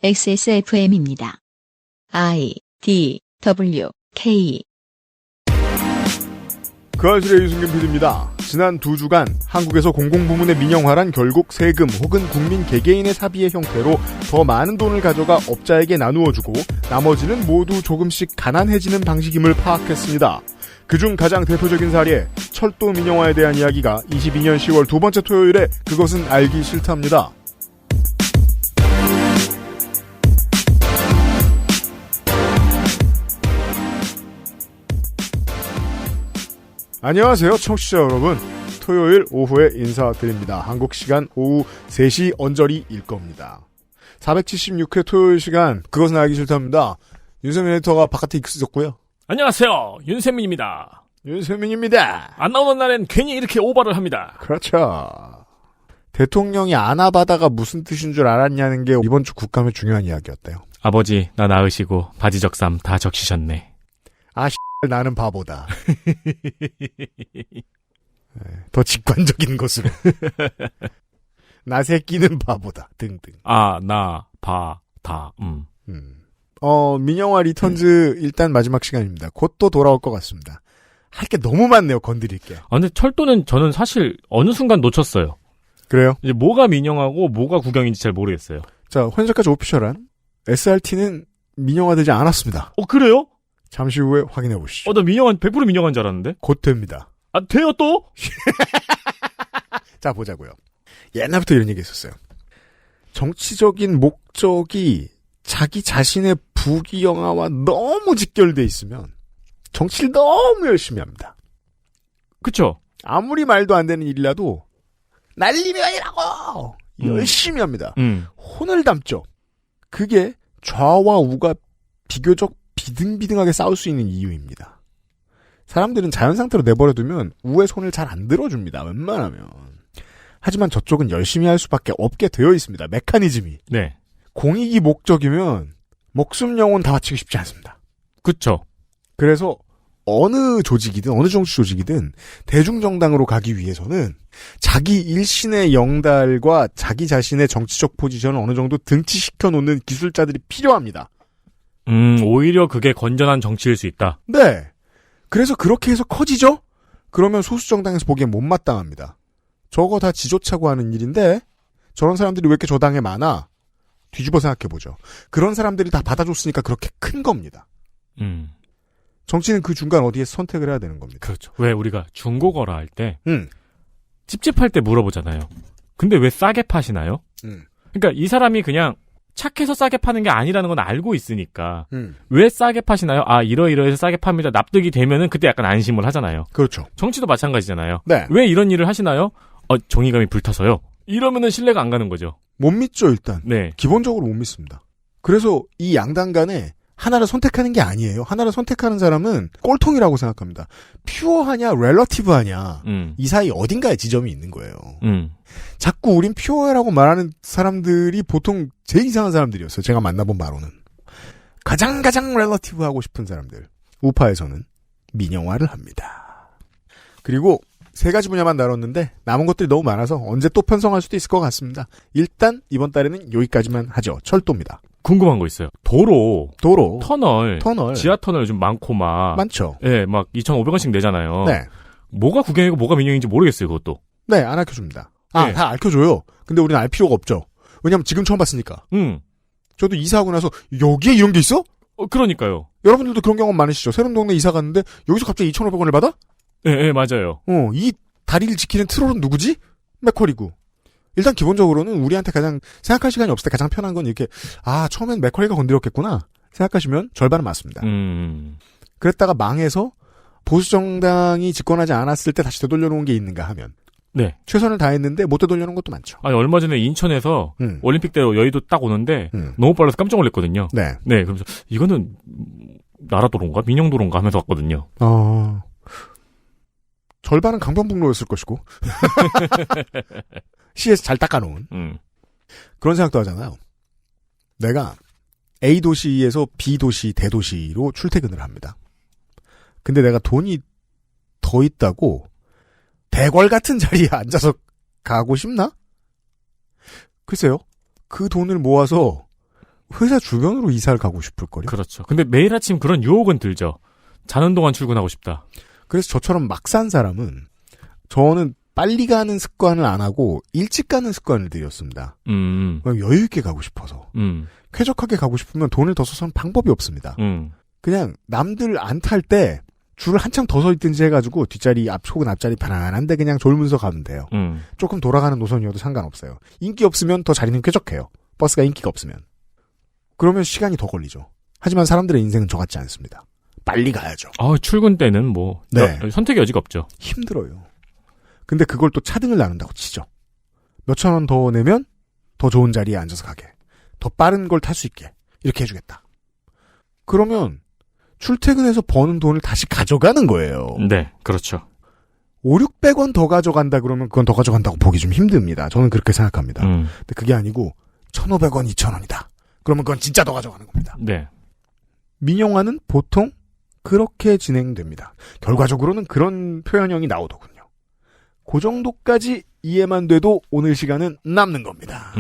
XSFM입니다. I, D, W, K. 그 아실의 유승균 PD입니다. 지난 2주간 한국에서 공공부문의 민영화란 결국 세금 혹은 국민 개개인의 사비의 형태로 더 많은 돈을 가져가 업자에게 나누어주고 나머지는 모두 조금씩 가난해지는 방식임을 파악했습니다. 그중 가장 대표적인 사례, 철도 민영화에 대한 이야기가 22년 10월 두 번째 토요일에 그것은 알기 싫답니다. 안녕하세요, 청취자 여러분. 토요일 오후에 인사드립니다. 한국 시간 오후 3시 언저리일 겁니다. 476회 토요일 시간, 그것은 알기 싫답니다. 윤세민 에디터가 바깥에 있었고요. 안녕하세요, 윤세민입니다. 윤세민입니다. 안 나오는 날엔 괜히 이렇게 오버를 합니다. 그렇죠. 대통령이 안아바다가 무슨 뜻인 줄 알았냐는 게 이번 주 국감의 중요한 이야기였대요. 아버지, 나 낳으시고 바지 적삼 다 적시셨네. 나는 바보다. 더 직관적인 것으로. 나 새끼는 바보다. 등등. 나, 바, 다, 민영화 리턴즈 일단 마지막 시간입니다. 곧 또 돌아올 것 같습니다. 할 게 너무 많네요. 건드릴 게. 근데 철도는 저는 사실 어느 순간 놓쳤어요. 그래요? 이제 뭐가 민영화고 뭐가 국영인지 잘 모르겠어요. 자, 현재까지 오피셜한 SRT는 민영화되지 않았습니다. 그래요? 잠시 후에 확인해 보시죠. 나 100% 민영화인 줄 알았는데? 곧 됩니다. 돼요 또? 자, 보자고요. 옛날부터 이런 얘기 했었어요. 정치적인 목적이 자기 자신의 부귀영화와 너무 직결돼 있으면 정치를 너무 열심히 합니다. 그쵸? 아무리 말도 안 되는 일이라도 날리면이라고 열심히 합니다. 혼을 담죠. 그게 좌와 우가 비교적 비등비등하게 싸울 수 있는 이유입니다. 사람들은 자연 상태로 내버려두면 우의 손을 잘 안 들어줍니다. 웬만하면. 하지만 저쪽은 열심히 할 수밖에 없게 되어 있습니다. 메커니즘이. 네. 공익이 목적이면 목숨 영혼 다 바치기 쉽지 않습니다. 그쵸. 그래서 어느 조직이든 어느 정치 조직이든 대중정당으로 가기 위해서는 자기 일신의 영달과 자기 자신의 정치적 포지션을 어느 정도 등치시켜 놓는 기술자들이 필요합니다. 오히려 그게 건전한 정치일 수 있다. 네. 그래서 그렇게 해서 커지죠? 그러면 소수정당에서 보기엔 못마땅합니다. 저거 다 지조차고 하는 일인데 저런 사람들이 왜 이렇게 저 당에 많아? 뒤집어 생각해보죠. 그런 사람들이 다 받아줬으니까 그렇게 큰 겁니다. 정치는 그 중간 어디에 선택을 해야 되는 겁니다. 그렇죠. 왜 우리가 중고거래 할 때 찝찝할 때 물어보잖아요. 근데 왜 싸게 파시나요? 그러니까 이 사람이 그냥 착해서 싸게 파는 게 아니라는 건 알고 있으니까 왜 싸게 파시나요? 이러이러해서 싸게 팝니다. 납득이 되면은 그때 약간 안심을 하잖아요. 그렇죠. 정치도 마찬가지잖아요. 네. 왜 이런 일을 하시나요? 정의감이 불타서요. 이러면은 신뢰가 안 가는 거죠. 못 믿죠, 일단. 네. 기본적으로 못 믿습니다. 그래서 이 양당 간에 하나를 선택하는 게 아니에요. 하나를 선택하는 사람은 꼴통이라고 생각합니다. 퓨어하냐, 렐러티브하냐. 이 사이 어딘가에 지점이 있는 거예요. 자꾸 우린 퓨어라고 말하는 사람들이 보통 제일 이상한 사람들이었어요. 제가 만나본 바로는. 가장 렐러티브하고 싶은 사람들. 우파에서는 민영화를 합니다. 그리고 3가지 분야만 다뤘는데 남은 것들이 너무 많아서 언제 또 편성할 수도 있을 것 같습니다. 일단 이번 달에는 여기까지만 하죠. 철도입니다. 궁금한 거 있어요. 도로, 터널, 지하터널 요즘 많고 많죠. 예, 막 2,500원씩 내잖아요. 네. 뭐가 국영이고 뭐가 민영인지 모르겠어요, 그것도. 네, 안 알려줍니다. 네. 다 알려줘요. 근데 우리는 알 필요가 없죠. 왜냐면 지금 처음 봤으니까. 저도 이사하고 나서 여기에 이런 게 있어? 그러니까요. 여러분들도 그런 경험 많으시죠? 새로운 동네 이사 갔는데 여기서 갑자기 2,500원을 받아? 예, 맞아요. 이 다리를 지키는 트롤은 누구지? 맥쿼리고. 일단 기본적으로는 우리한테 가장 생각할 시간이 없을 때 가장 편한 건 이렇게 처음엔 맥쿼리가 건드렸겠구나 생각하시면 절반은 맞습니다. 그랬다가 망해서 보수정당이 집권하지 않았을 때 다시 되돌려놓은 게 있는가 하면 네. 최선을 다했는데 못 되돌려놓은 것도 많죠. 얼마 전에 인천에서 올림픽대로 여의도 딱 오는데 너무 빨라서 깜짝 놀랐거든요. 네. 네, 그러면서 이거는 나라도로인가? 민영도로인가 하면서 왔거든요. 절반은 강변북로였을 것이고 시에서 잘 닦아놓은 그런 생각도 하잖아요. 내가 A 도시에서 B 도시 대도시로 출퇴근을 합니다. 근데 내가 돈이 더 있다고 대궐 같은 자리에 앉아서 가고 싶나? 글쎄요. 그 돈을 모아서 회사 주변으로 이사를 가고 싶을걸요? 그렇죠. 근데 매일 아침 그런 유혹은 들죠. 자는 동안 출근하고 싶다. 그래서 저처럼 막 산 사람은 저는 빨리 가는 습관을 안 하고 일찍 가는 습관을 들였습니다. 여유 있게 가고 싶어서. 쾌적하게 가고 싶으면 돈을 더 써서는 방법이 없습니다. 그냥 남들 안 탈 때 줄을 한참 더 서 있든지 해가지고 뒷자리 혹은 앞자리 편안한데 그냥 졸면서 가면 돼요. 조금 돌아가는 노선이어도 상관없어요. 인기 없으면 더 자리는 쾌적해요. 버스가 인기가 없으면. 그러면 시간이 더 걸리죠. 하지만 사람들의 인생은 저 같지 않습니다. 빨리 가야죠. 출근 때는 뭐 선택의 여지가 없죠. 힘들어요. 근데 그걸 또 차등을 나눈다고 치죠. 몇천 원 더 내면 더 좋은 자리에 앉아서 가게. 더 빠른 걸 탈 수 있게. 이렇게 해주겠다. 그러면 출퇴근해서 버는 돈을 다시 가져가는 거예요. 네, 그렇죠. 500-600원 더 가져간다 그러면 그건 더 가져간다고 보기 좀 힘듭니다. 저는 그렇게 생각합니다. 근데 그게 아니고 1,500원, 2,000원이다. 그러면 그건 진짜 더 가져가는 겁니다. 네. 민영화는 보통 그렇게 진행됩니다. 결과적으로는 그런 표현형이 나오더군요. 그 정도까지 이해만 돼도 오늘 시간은 남는 겁니다.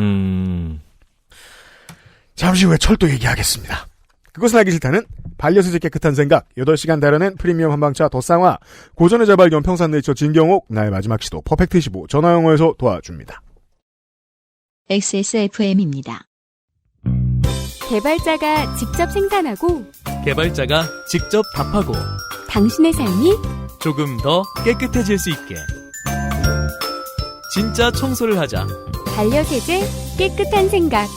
잠시 후에 철도 얘기하겠습니다. 그것은 알기 싫다는 반려수제 깨끗한 생각 8시간 달아낸 프리미엄 한방차 더쌍화 고전의 자발 겸 평산네이처 진경옥 나의 마지막 시도 퍼펙트25 전화영어에서 도와줍니다. XSFM입니다. 개발자가 직접 생산하고 개발자가 직접 답하고 당신의 삶이 조금 더 깨끗해질 수 있게 진짜 청소를 하자. 반려세제 깨끗한 생각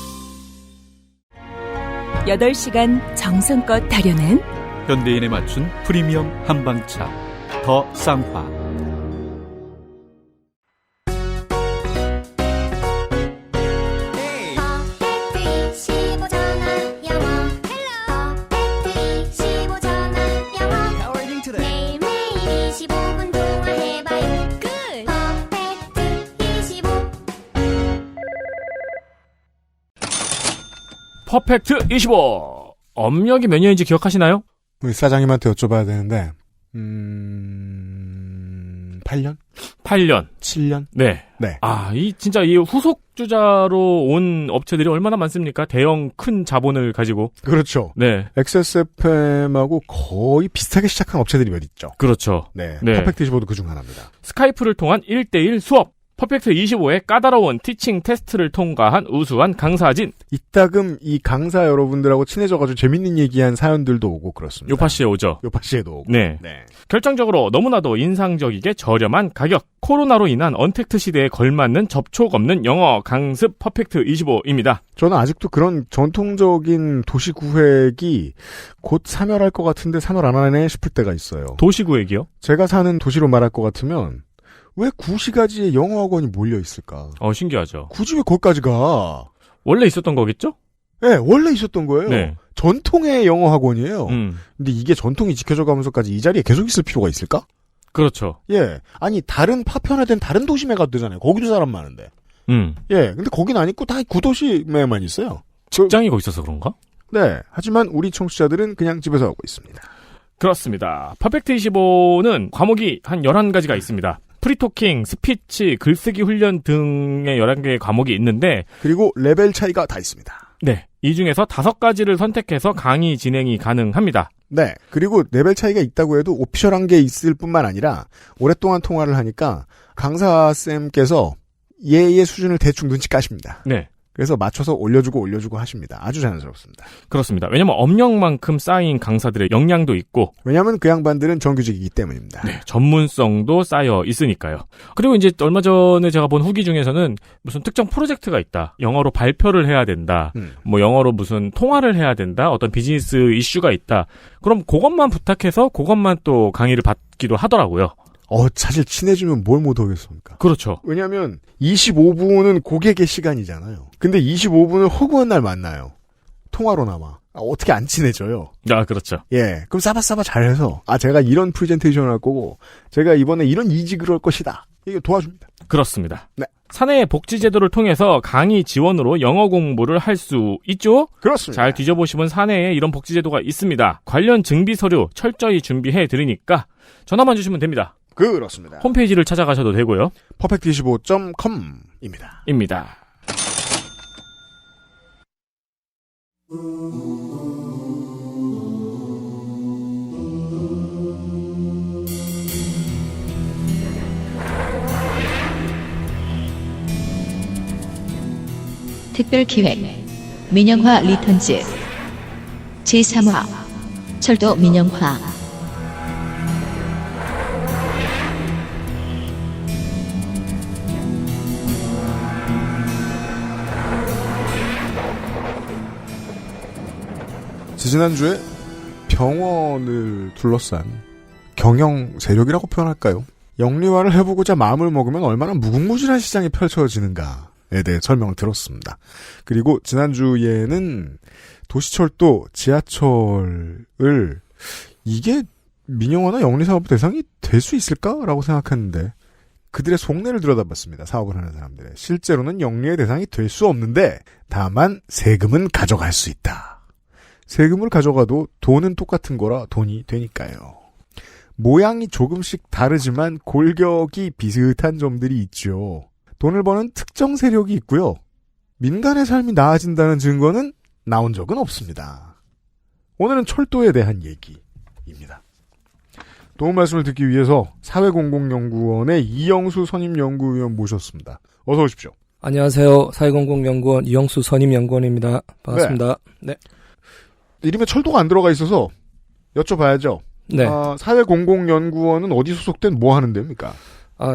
8시간 정성껏 다려낸 현대인에 맞춘 프리미엄 한방차 더 쌍화. 퍼펙트 25. 업력이 몇 년인지 기억하시나요? 우리 사장님한테 여쭤봐야 되는데 8년? 8년. 7년? 네. 네. 진짜 이 후속주자로 온 업체들이 얼마나 많습니까? 대형 큰 자본을 가지고. 그렇죠. 네. XSFM하고 거의 비슷하게 시작한 업체들이 몇 있죠. 그렇죠. 네. 네. 퍼펙트 25도 그중 하나입니다. 스카이프를 통한 1대1 수업. 퍼펙트 25의 까다로운 티칭 테스트를 통과한 우수한 강사진. 이따금 이 강사 여러분들하고 친해져가지고 재밌는 얘기한 사연들도 오고 그렇습니다. 요파씨에 오죠. 요파씨에도 오고. 네. 결정적으로 너무나도 인상적이게 저렴한 가격. 코로나로 인한 언택트 시대에 걸맞는 접촉 없는 영어 강습 퍼펙트 25입니다. 저는 아직도 그런 전통적인 도시구획이 곧 사멸할 것 같은데 사멸 안 하네 싶을 때가 있어요. 도시구획이요? 제가 사는 도시로 말할 것 같으면 왜 구시가지에 영어 학원이 몰려 있을까? 신기하죠. 굳이 왜 거기까지 가? 원래 있었던 거겠죠? 네, 원래 있었던 거예요. 네. 전통의 영어 학원이에요. 근데 이게 전통이 지켜져 가면서까지 이 자리에 계속 있을 필요가 있을까? 그렇죠. 예. 아니, 다른 파편화된 다른 도심에 가도 되잖아요. 거기도 사람 많은데. 예. 근데 거긴 안 있고 다 구도심에만 있어요. 직장이 거기 있어서 그런가? 네. 하지만 우리 청취자들은 그냥 집에서 하고 있습니다. 그렇습니다. 퍼펙트 25는 과목이 한 11가지가 있습니다. 프리토킹, 스피치, 글쓰기 훈련 등의 11개의 과목이 있는데 그리고 레벨 차이가 다 있습니다. 네. 이 중에서 5가지를 선택해서 강의 진행이 가능합니다. 네. 그리고 레벨 차이가 있다고 해도 오피셜한 게 있을 뿐만 아니라 오랫동안 통화를 하니까 강사쌤께서 얘의 수준을 대충 눈치 까십니다. 네. 그래서 맞춰서 올려주고 하십니다. 아주 자연스럽습니다. 그렇습니다. 왜냐면 업력만큼 쌓인 강사들의 역량도 있고 왜냐면 그 양반들은 정규직이기 때문입니다. 네, 전문성도 쌓여 있으니까요. 그리고 이제 얼마 전에 제가 본 후기 중에서는 무슨 특정 프로젝트가 있다. 영어로 발표를 해야 된다. 뭐 영어로 무슨 통화를 해야 된다. 어떤 비즈니스 이슈가 있다. 그럼 그것만 부탁해서 그것만 또 강의를 받기도 하더라고요. 사실 친해지면 뭘 못하겠습니까? 그렇죠. 왜냐면 25분은 고객의 시간이잖아요. 근데 25분을 허구한 날 만나요. 통화로나마. 어떻게 안 친해져요? 그렇죠. 예. 그럼 싸바싸바 잘해서 제가 이런 프레젠테이션을 할 거고 제가 이번에 이런 이직을 할 것이다. 이게 도와줍니다. 그렇습니다. 네. 사내 복지제도를 통해서 강의 지원으로 영어 공부를 할 수 있죠? 그렇습니다. 잘 뒤져보시면 사내에 이런 복지제도가 있습니다. 관련 증비 서류 철저히 준비해 드리니까 전화만 주시면 됩니다. 그렇습니다. 홈페이지를 찾아가셔도 되고요. perfect25.com입니다. 입니다. 특별기획 민영화 리턴즈 제3화 철도 민영화. 지난주에 병원을 둘러싼 경영 세력이라고 표현할까요? 영리화를 해보고자 마음을 먹으면 얼마나 무궁무진한 시장이 펼쳐지는가에 대해 설명을 들었습니다. 그리고 지난주에는 도시철도, 지하철을 이게 민영화나 영리사업 대상이 될 수 있을까라고 생각했는데 그들의 속내를 들여다봤습니다. 사업을 하는 사람들의. 실제로는 영리의 대상이 될 수 없는데 다만 세금은 가져갈 수 있다. 세금을 가져가도 돈은 똑같은 거라 돈이 되니까요. 모양이 조금씩 다르지만 골격이 비슷한 점들이 있죠. 돈을 버는 특정 세력이 있고요. 민간의 삶이 나아진다는 증거는 나온 적은 없습니다. 오늘은 철도에 대한 얘기입니다. 도움 말씀을 듣기 위해서 사회공공연구원의 이영수 선임연구위원 모셨습니다. 어서 오십시오. 안녕하세요. 사회공공연구원 이영수 선임연구원입니다. 반갑습니다. 네. 이름에 철도가 안 들어가 있어서 여쭤봐야죠. 네. 사회공공연구원은 어디 소속된 뭐 하는 데입니까?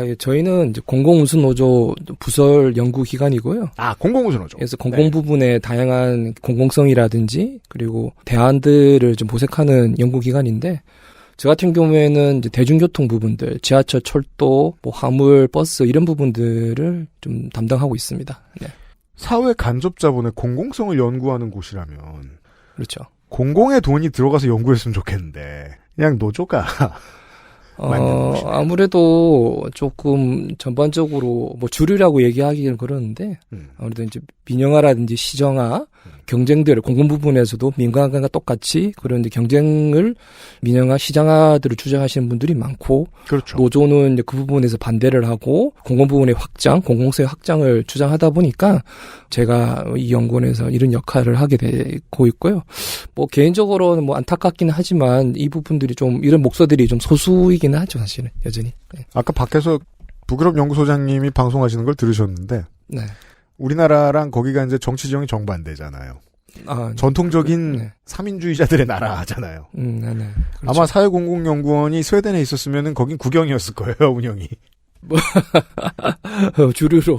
예, 저희는 이제 공공운수노조 부설 연구기관이고요. 공공운수노조. 그래서 공공 부분의 다양한 공공성이라든지 그리고 대안들을 좀 모색하는 연구기관인데 저 같은 경우에는 이제 대중교통 부분들, 지하철, 철도, 뭐 화물, 버스 이런 부분들을 좀 담당하고 있습니다. 네. 사회 간접자본의 공공성을 연구하는 곳이라면 그렇죠. 공공의 돈이 들어가서 연구했으면 좋겠는데 그냥 노조가 아무래도 조금 전반적으로 뭐 주류라고 얘기하기는 그러는데 아무래도 이제 민영화라든지 시정화 경쟁들 공공 부분에서도 민간과 똑같이 그런 이제 경쟁을 민영화 시장화들을 주장하시는 분들이 많고 그렇죠. 노조는 이제 그 부분에서 반대를 하고 공공 부분의 확장, 공공성의 확장을 주장하다 보니까 제가 이 연구원에서 이런 역할을 하게 되고 있고요. 뭐 개인적으로는 뭐 안타깝긴 하지만 이 부분들이 좀 이런 목소들이 좀 소수이기는 하죠, 사실은 여전히. 네. 아까 밖에서 북유럽 연구소장님이 방송하시는 걸 들으셨는데. 네. 우리나라랑 거기가 이제 정치 지형이 정반대잖아요. 전통적인 네. 3인주의자들의 나라잖아요. 네네. 그렇죠. 아마 사회공공연구원이 스웨덴에 있었으면은 거긴 국영이었을 거예요, 운영이. 주류로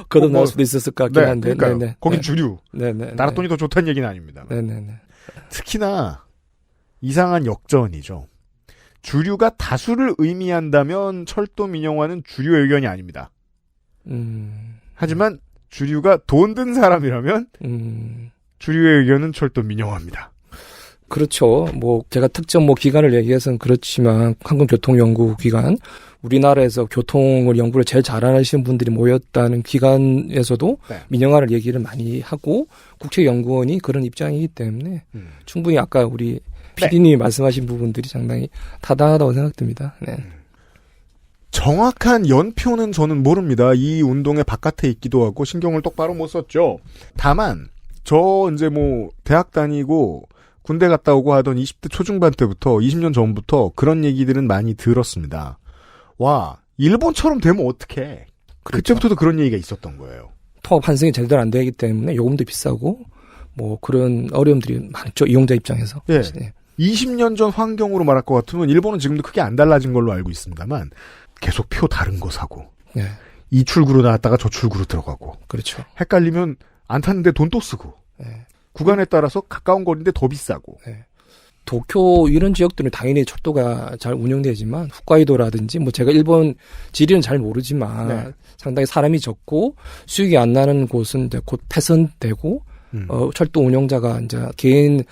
걷어나올 수도 있었을 것 같긴 한데. 그러니까요. 네네. 거긴 네. 주류. 네네. 나라 돈이 더 좋다는 얘기는 아닙니다. 네네네. 특히나 이상한 역전이죠. 주류가 다수를 의미한다면 철도 민영화는 주류의 의견이 아닙니다. 하지만 주류가 돈 든 사람이라면 주류의 의견은 철도 민영화입니다. 그렇죠. 뭐 제가 특정 뭐 기관을 얘기해서는 그렇지만 한국교통연구기관 우리나라에서 교통을 연구를 제일 잘하시는 분들이 모였다는 기관에서도 네. 민영화를 얘기를 많이 하고 국책연구원이 그런 입장이기 때문에 충분히 아까 우리 PD님이 네. 말씀하신 부분들이 상당히 타당하다고 생각됩니다. 네. 정확한 연표는 저는 모릅니다. 이 운동의 바깥에 있기도 하고 신경을 똑바로 못 썼죠. 다만 저 이제 뭐 대학 다니고 군대 갔다 오고 하던 20대 초중반 때부터 20년 전부터 그런 얘기들은 많이 들었습니다. 와, 일본처럼 되면 어떡해. 그렇죠. 그때부터도 그런 얘기가 있었던 거예요. 통합 환승이 제대로 안 되기 때문에 요금도 비싸고 뭐 그런 어려움들이 많죠. 이용자 입장에서. 예. 네. 20년 전 환경으로 말할 것 같으면 일본은 지금도 크게 안 달라진 걸로 알고 있습니다만 계속 표 다른 거 사고. 네. 이 출구로 나왔다가 저 출구로 들어가고. 그렇죠. 헷갈리면 안 탔는데 돈 또 쓰고. 네. 구간에 따라서 가까운 거리인데 더 비싸고. 네. 도쿄 이런 지역들은 당연히 철도가 잘 운영되지만 홋카이도라든지 뭐 제가 일본 지리는 잘 모르지만 네. 상당히 사람이 적고 수익이 안 나는 곳은 이제 곧 폐선되고 철도 운영자가 이제 개인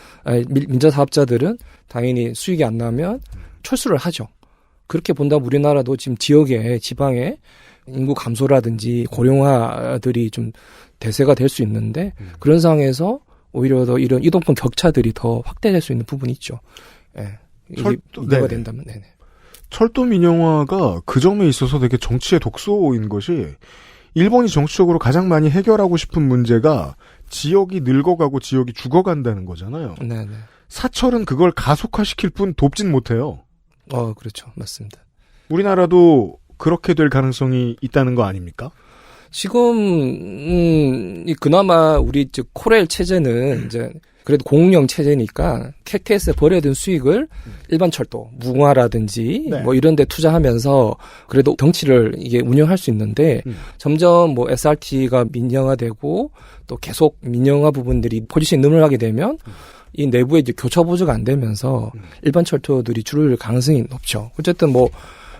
민자 사업자들은 당연히 수익이 안 나면 철수를 하죠. 그렇게 본다면 우리나라도 지금 지역에 지방에 인구 감소라든지 고령화들이 좀 대세가 될 수 있는데 그런 상황에서 오히려 더 이런 이동권 격차들이 더 확대될 수 있는 부분이 있죠. 예. 철도 이해가 된다면, 네네. 철도 민영화가 그 점에 있어서 되게 정치의 독소인 것이 일본이 정치적으로 가장 많이 해결하고 싶은 문제가 지역이 늙어가고 지역이 죽어간다는 거잖아요. 네네. 사철은 그걸 가속화시킬 뿐 돕진 못해요. 그렇죠. 맞습니다. 우리나라도 그렇게 될 가능성이 있다는 거 아닙니까? 지금 그나마 우리 코레일 체제는 이제 그래도 공영 체제니까 KTX에 벌여둔 수익을 일반 철도, 무궁화라든지 네. 뭐 이런 데 투자하면서 그래도 경치를 이게 운영할 수 있는데 점점 뭐 SRT가 민영화되고 또 계속 민영화 부분들이 포지션이 늘어나게 되면 이 내부에 이제 교차 보조가 안 되면서 일반 철도들이 줄을 가능성이 높죠. 어쨌든 뭐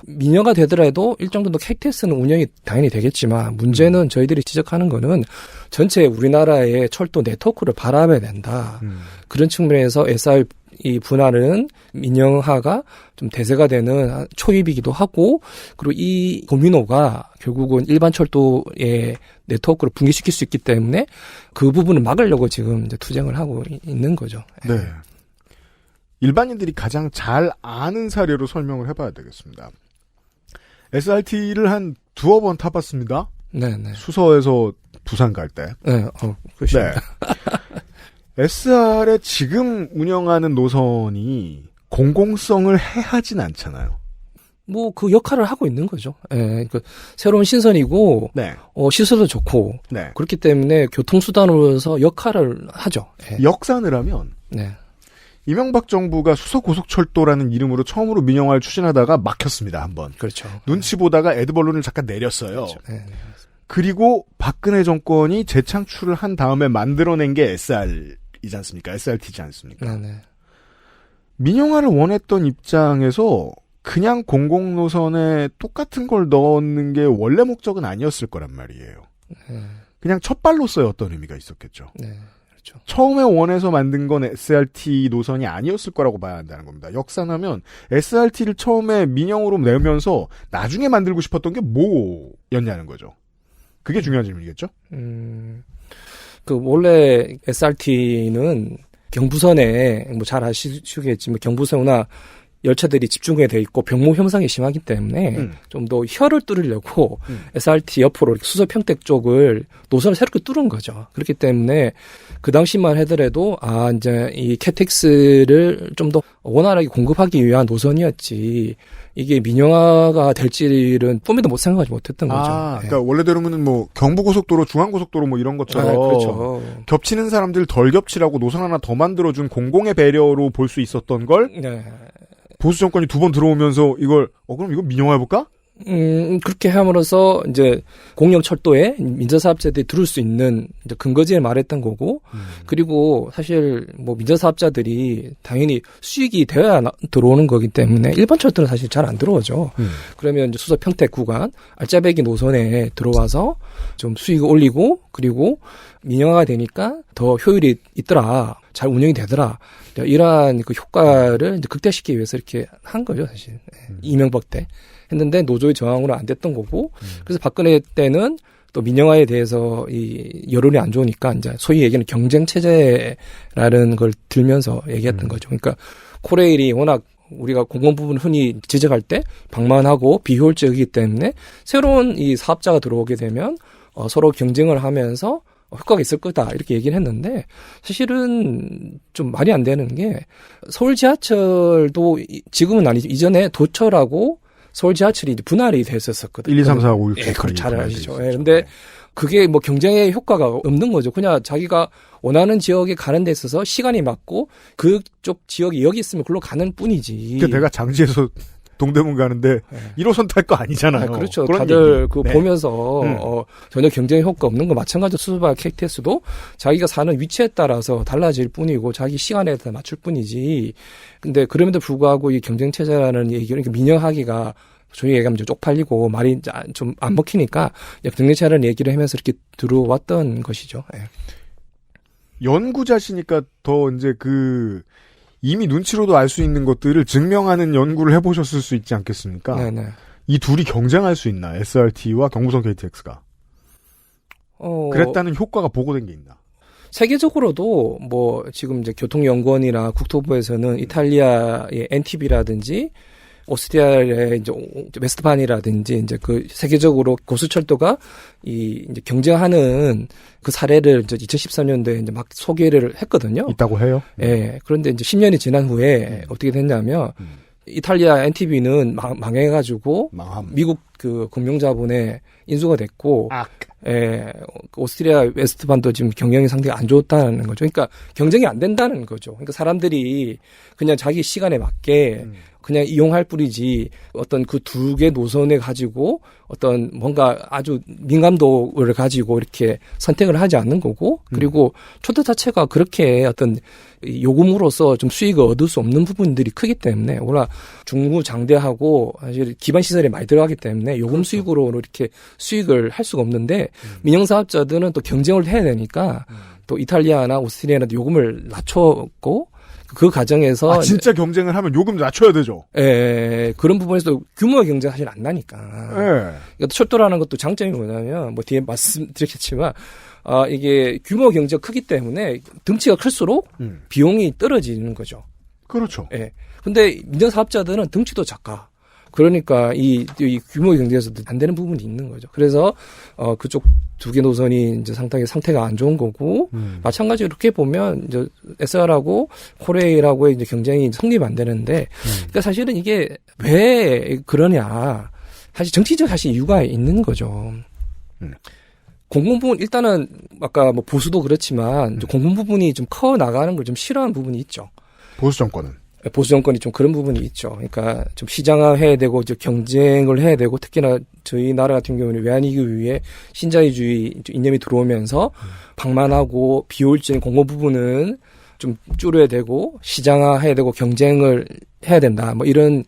민영화 되더라도 일정 정도 KTX는 운영이 당연히 되겠지만 문제는 저희들이 지적하는 거는 전체 우리나라의 철도 네트워크를 바라봐야 된다. 그런 측면에서 SR 이 분할은 민영화가 좀 대세가 되는 초입이기도 하고 그리고 이 도미노가 결국은 일반 철도의 네트워크를 붕괴시킬 수 있기 때문에 그 부분을 막으려고 지금 이제 투쟁을 하고 있는 거죠. 네. 일반인들이 가장 잘 아는 사례로 설명을 해봐야 되겠습니다. SRT를 한 두어 번 타봤습니다. 네네. 수서에서 부산 갈 때. 네, 그렇습니다. 네. SR에 지금 운영하는 노선이 공공성을 해하진 않잖아요. 뭐 그 역할을 하고 있는 거죠. 예, 그 새로운 신선이고 네. 시설도 좋고 네. 그렇기 때문에 교통수단으로서 역할을 하죠. 예. 역산을 하면 네. 이명박 정부가 수서고속철도라는 이름으로 처음으로 민영화를 추진하다가 막혔습니다. 한번. 그렇죠. 눈치 보다가 에드벌룬을 잠깐 내렸어요. 그렇죠. 네. 그리고 박근혜 정권이 재창출을 한 다음에 만들어낸 게 SR이지 않습니까? SRT지 않습니까? 네. 민영화를 원했던 입장에서 그냥 공공노선에 똑같은 걸 넣는 게 원래 목적은 아니었을 거란 말이에요. 그냥 첫발로서의 어떤 의미가 있었겠죠. 네. 그렇죠. 처음에 원해서 만든 건 SRT 노선이 아니었을 거라고 봐야 한다는 겁니다. 역산하면 SRT를 처음에 민영으로 내면서 나중에 만들고 싶었던 게 뭐였냐는 거죠. 그게 중요한 질문이겠죠? 그 원래 SRT는 경부선에 뭐 잘 아시겠지만 경부선이나 열차들이 집중해 돼 있고 병목 현상이 심하기 때문에 좀 더 혀를 뚫으려고 SRT 옆으로 수서 평택 쪽을 노선을 새롭게 뚫은 거죠. 그렇기 때문에 그 당시만 하더라도 이제 이 KTX를 좀 더 원활하게 공급하기 위한 노선이었지 이게 민영화가 될지는 꿈에도 못 생각하지 못했던 거죠. 그러니까 원래대로는 뭐 경부고속도로, 중앙고속도로 뭐 이런 것처럼 그렇죠. 겹치는 사람들 덜 겹치라고 노선 하나 더 만들어준 공공의 배려로 볼 수 있었던 걸 네. 보수 정권이 두 번 들어오면서 이걸 그럼 이거 민영화해볼까? 그렇게 함으로써 이제 공영철도에 민자사업자들이 들을 수 있는 이제 근거지를 말했던 거고, 그리고 사실 뭐 민자사업자들이 당연히 수익이 되어야 들어오는 거기 때문에 일반 철도는 사실 잘 안 들어오죠. 그러면 이제 수서 평택 구간 알짜배기 노선에 들어와서 좀 수익을 올리고, 그리고 민영화가 되니까 더 효율이 있더라, 잘 운영이 되더라. 이러한 그 효과를 이제 극대화시키기 위해서 이렇게 한 거죠, 사실. 이명박 때. 했는데 노조의 저항으로 안 됐던 거고, 그래서 박근혜 때는 또 민영화에 대해서 이 여론이 안 좋으니까 이제 소위 얘기하는 경쟁 체제라는 걸 들면서 얘기했던 거죠. 그러니까 코레일이 워낙 우리가 공공 부분 흔히 지적할 때 방만하고 비효율적이기 때문에 새로운 이 사업자가 들어오게 되면 서로 경쟁을 하면서 효과가 있을 거다 이렇게 얘기를 했는데 사실은 좀 말이 안 되는 게 서울 지하철도 지금은 아니죠. 이전에 도철하고 서울 지하철이 분할이 됐었거든요. 1, 2, 3, 4, 5, 6, 7, 8. 그걸 잘 아시죠. 예, 근데 그게 뭐 경쟁의 효과가 없는 거죠. 그냥 자기가 원하는 지역에 가는 데 있어서 시간이 맞고 그쪽 지역이 여기 있으면 글로 가는 뿐이지. 그러니까 내가 장지에서 동대문 가는데 1호선 탈 거 아니잖아요. 그렇죠. 다들 그거 보면서 전혀 경쟁 효과 없는 거 마찬가지로 수소바 KTX도 자기가 사는 위치에 따라서 달라질 뿐이고 자기 시간에 따라 맞출 뿐이지. 근데 그럼에도 불구하고 이 경쟁 체제라는 얘기를 민영하기가 저희 얘기하면 좀 쪽팔리고 말이 좀 안 먹히니까 경쟁 체제라는 얘기를 하면서 이렇게 들어왔던 것이죠. 예. 연구자시니까 더 이제 이미 눈치로도 알 수 있는 것들을 증명하는 연구를 해보셨을 수 있지 않겠습니까? 네네. 이 둘이 경쟁할 수 있나? SRT와 경부선 KTX가. 그랬다는 효과가 보고된 게 있나? 세계적으로도 뭐 지금 이제 교통연구원이나 국토부에서는 이탈리아의 NTB라든지 오스트리아의 이제 웨스트반이라든지 이제 그 세계적으로 고수철도가 이제 경쟁하는 그 사례를 이제 2013년도에 이제 막 소개를 했거든요. 있다고 해요? 예. 그런데 이제 10년이 지난 후에 어떻게 됐냐면 이탈리아 NTV는 망해가지고 미국 그 금융자본에 인수가 됐고, 예, 오스트리아 웨스트반도 지금 경영이 상당히 안 좋다는 거죠. 그러니까 경쟁이 안 된다는 거죠. 그러니까 사람들이 그냥 자기 시간에 맞게 그냥 이용할 뿐이지 어떤 그 두 개 노선에 가지고 어떤 뭔가 아주 민감도를 가지고 이렇게 선택을 하지 않는 거고, 그리고 철도 자체가 그렇게 어떤 요금으로서 좀 수익을 얻을 수 없는 부분들이 크기 때문에 워낙 중구장대하고 사실 기반 시설에 많이 들어가기 때문에 요금 수익으로 이렇게 수익을 할 수가 없는데 민영사업자들은 또 경쟁을 해야 되니까 또 이탈리아나 오스트리아나 요금을 낮췄고 그 과정에서 진짜 경쟁을 하면 요금 낮춰야 되죠. 예, 그런 부분에서 규모의 경쟁 사실 안 나니까. 그러니까 철도라는 것도 장점이 뭐냐면 뭐 뒤에 말씀드리겠지만 이게 규모 경제가 크기 때문에 등치가 클수록 비용이 떨어지는 거죠. 그렇죠. 예. 근데 민영사업자들은 등치도 작아. 그러니까 이 규모 경제에서도 안 되는 부분이 있는 거죠. 그래서 그쪽 두 개 노선이 이제 상당히 상태가 안 좋은 거고 마찬가지로 이렇게 보면 이제 SR하고 코레일하고의 이제 경쟁이 성립 안 되는데 그러니까 사실은 이게 왜 그러냐. 사실 정치적 사실 이유가 있는 거죠. 공공 부분 일단은 아까 뭐 보수도 그렇지만 공공 부분이 좀 커 나가는 걸 좀 싫어하는 부분이 있죠. 보수 정권은. 보수 정권이 좀 그런 부분이 있죠. 그러니까 좀 시장화해야 되고 이제 경쟁을 해야 되고 특히나 저희 나라 같은 경우는 외환위기 위해 신자유주의 이념이 들어오면서 방만하고 비효율적인 공공 부분은 좀 줄여야 되고 시장화해야 되고 경쟁을 해야 된다. 뭐 이런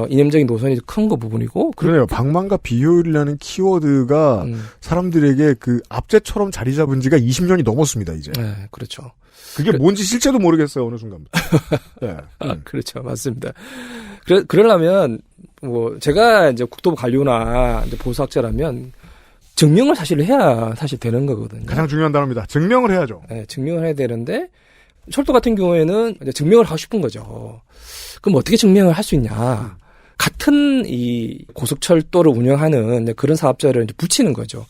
이념적인 노선이 큰 거 부분이고. 그래요. 방만과 비효율이라는 키워드가 사람들에게 그 압제처럼 자리 잡은 지가 20년이 넘었습니다, 이제. 네, 그렇죠. 그게 뭔지 실제도 모르겠어요, 어느 순간부터. 네. 그렇죠. 맞습니다. 그러려면, 뭐, 제가 이제 국토부 관료나 이제 보수학자라면 증명을 사실 해야 사실 되는 거거든요. 가장 중요한 단어입니다. 증명을 해야죠. 네, 증명을 해야 되는데, 철도 같은 경우에는 이제 증명을 하고 싶은 거죠. 그럼 어떻게 증명을 할 수 있냐. 같은 이 고속철도를 운영하는 이제 그런 사업자를 이제 붙이는 거죠.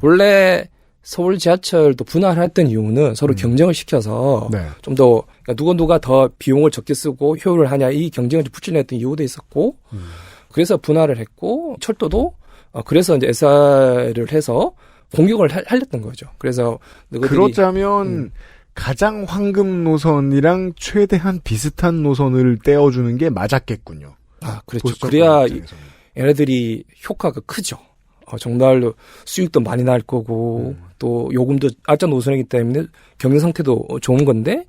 원래 서울 지하철도 분할했던 이유는 서로 경쟁을 시켜서 좀 더 그러니까 누가 더 비용을 적게 쓰고 효율을 하냐 이 경쟁을 붙이려던 이유도 있었고 그래서 분할을 했고 철도도 그래서 이제 SR을 해서 공격을 하렸던 거죠. 그래서 그렇다면 가장 황금 노선이랑 최대한 비슷한 노선을 떼어주는 게 맞았겠군요. 그렇죠. 그래야 얘네들이 효과가 크죠. 정말로 수익도 많이 날 거고 또 요금도 알짜 노선이기 때문에 경영 상태도 좋은 건데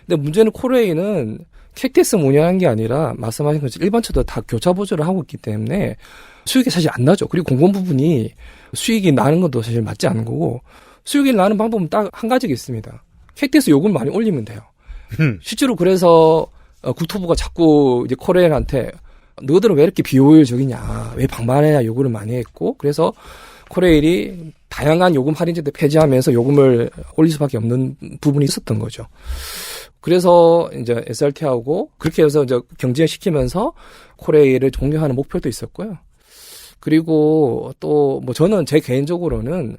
근데 문제는 코레일은 KTX만 운영한 게 아니라 말씀하신 것처럼 일반 차도 다 교차 보조를 하고 있기 때문에 수익이 사실 안 나죠. 그리고 공공 부분이 수익이 나는 것도 사실 맞지 않은 거고 수익이 나는 방법은 딱 한 가지가 있습니다. KTX 요금을 많이 올리면 돼요. 실제로 그래서 국토부가 자꾸 이제 코레일한테 너희들은 왜 이렇게 비효율적이냐, 왜 방만하냐 요구를 많이 했고, 그래서 코레일이 다양한 요금 할인제도 폐지하면서 요금을 올릴 수밖에 없는 부분이 있었던 거죠. 그래서 이제 SRT하고 그렇게 해서 이제 경쟁시키면서 코레일을 존경하는 목표도 있었고요. 그리고 또 뭐 저는 제 개인적으로는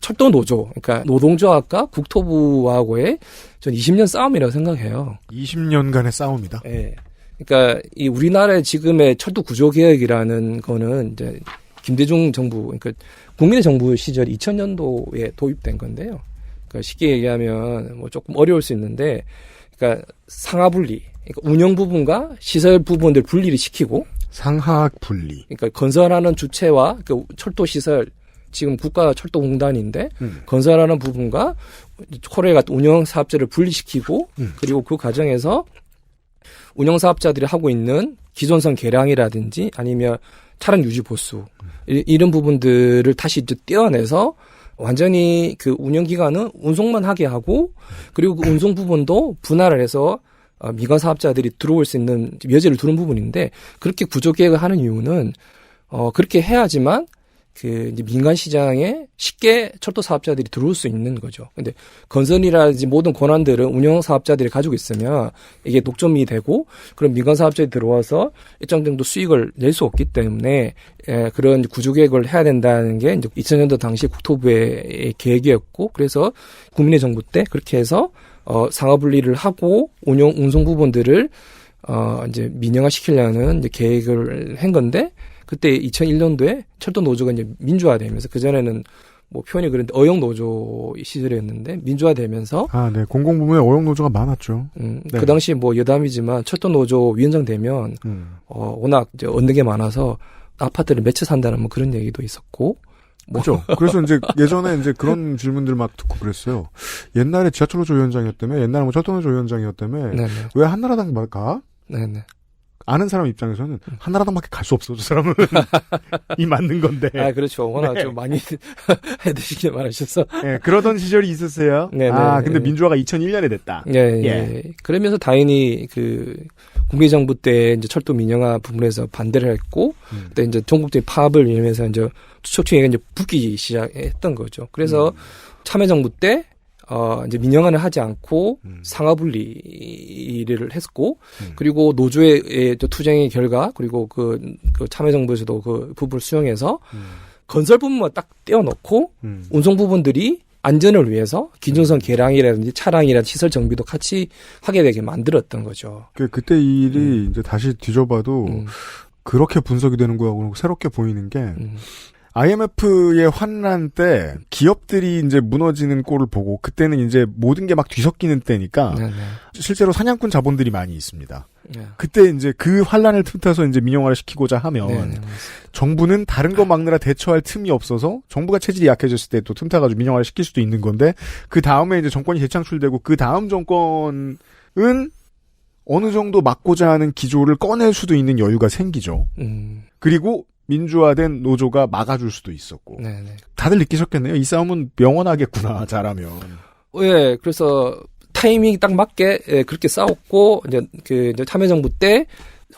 철도 노조, 그러니까 노동조합과 국토부하고의 전 20년 싸움이라고 생각해요. 20년간의 싸움이다. 네. 그러니까 이 우리나라의 지금의 철도 구조 개혁이라는 거는 이제 김대중 정부, 그러니까 국민의 정부 시절 2000년도에 도입된 건데요. 그러니까 쉽게 얘기하면 뭐 조금 어려울 수 있는데, 그러니까 상하 분리, 그러니까 운영 부분과 시설 부분들 분리를 시키고 상하학 분리. 그러니까 건설하는 주체와 그 철도 시설 지금 국가철도공단인데 건설하는 부분과 코레일 같은 운영 사업자를 분리시키고 그리고 그 과정에서 운영사업자들이 하고 있는 기존선 개량이라든지 아니면 차량 유지 보수 이런 부분들을 다시 이제 떼어내서 완전히 그 운영기간은 운송만 하게 하고 그리고 그 운송 부분도 분할을 해서 민간 사업자들이 들어올 수 있는 여지를 두는 부분인데 그렇게 구조 개혁을 하는 이유는 그렇게 해야지만 이제 민간 시장에 쉽게 철도 사업자들이 들어올 수 있는 거죠. 근데 건설이라든지 모든 권한들은 운영 사업자들이 가지고 있으면 이게 독점이 되고 그런 민간 사업자들이 들어와서 일정 정도 수익을 낼 수 없기 때문에 그런 구조 개혁을 해야 된다는 게 이제 2000년도 당시 국토부의 계획이었고 그래서 국민의 정부 때 그렇게 해서 상하 분리를 하고 운송 부분들을 이제 민영화 시키려는 이제 계획을 한 건데 그때 2001년도에 철도 노조가 이제 민주화되면서 그전에는 뭐 표현이 그런데 어용 노조 시절이었는데 민주화되면서 네. 공공부문에 어용 노조가 많았죠. 네. 그 당시 뭐 여담이지만 철도 노조 위원장 되면 워낙 이제 얻는 게 많아서 아파트를 몇 채 산다는 뭐 그런 얘기도 있었고 그렇죠. 그래서 이제 예전에 이제 그런 질문들 막 듣고 그랬어요. 옛날에 지하철 노조 위원장이었다며, 옛날에 뭐 철도 노조 위원장이었다며, 네네. 왜 한나라당 가? 네네. 아는 사람 입장에서는 한나라당밖에 갈 수 없어. 저 사람은 이 맞는 건데. 그렇죠. 워낙 네. 좀 많이 해드시길 말하셔서. 네, 그러던 시절이 있었어요. 네네. 근데 민주화가 2001년에 됐다. 예. 그러면서 다행히 국민정부 때 이제 철도 민영화 부분에서 반대를 했고, 그때 이제 전국적인 파업을 이루면서 이제 촉촉이가 이제 붙기 시작했던 거죠. 그래서 참여정부 때 이제 민영화는 하지 않고 상하 분리를 했고, 그리고 노조의 투쟁의 결과, 그리고 그 참여정부에서도 그 부분을 수용해서 건설 부분만 딱 떼어놓고 운송 부분들이 안전을 위해서 기준선 개량이라든지 차량이라든지 시설 정비도 같이 하게 되게 만들었던 거죠. 그때 일이 이제 다시 뒤져봐도 그렇게 분석이 되는 거하고 새롭게 보이는 게 IMF의 환란 때 기업들이 이제 무너지는 꼴을 보고 그때는 이제 모든 게 막 뒤섞이는 때니까 네네. 실제로 사냥꾼 자본들이 많이 있습니다. 네. 그때 이제 그 환란을 틈타서 이제 민영화를 시키고자 하면 네네. 정부는 다른 거 막느라 대처할 틈이 없어서 정부가 체질이 약해졌을 때 또 틈타가지고 민영화를 시킬 수도 있는 건데 그 다음에 이제 정권이 재창출되고 그 다음 정권은 어느 정도 막고자 하는 기조를 꺼낼 수도 있는 여유가 생기죠. 그리고 민주화된 노조가 막아줄 수도 있었고. 네네. 다들 느끼셨겠네요. 이 싸움은 명언하겠구나, 잘하면. 예, 그래서 타이밍이 딱 맞게 그렇게 싸웠고 이제 참여정부 때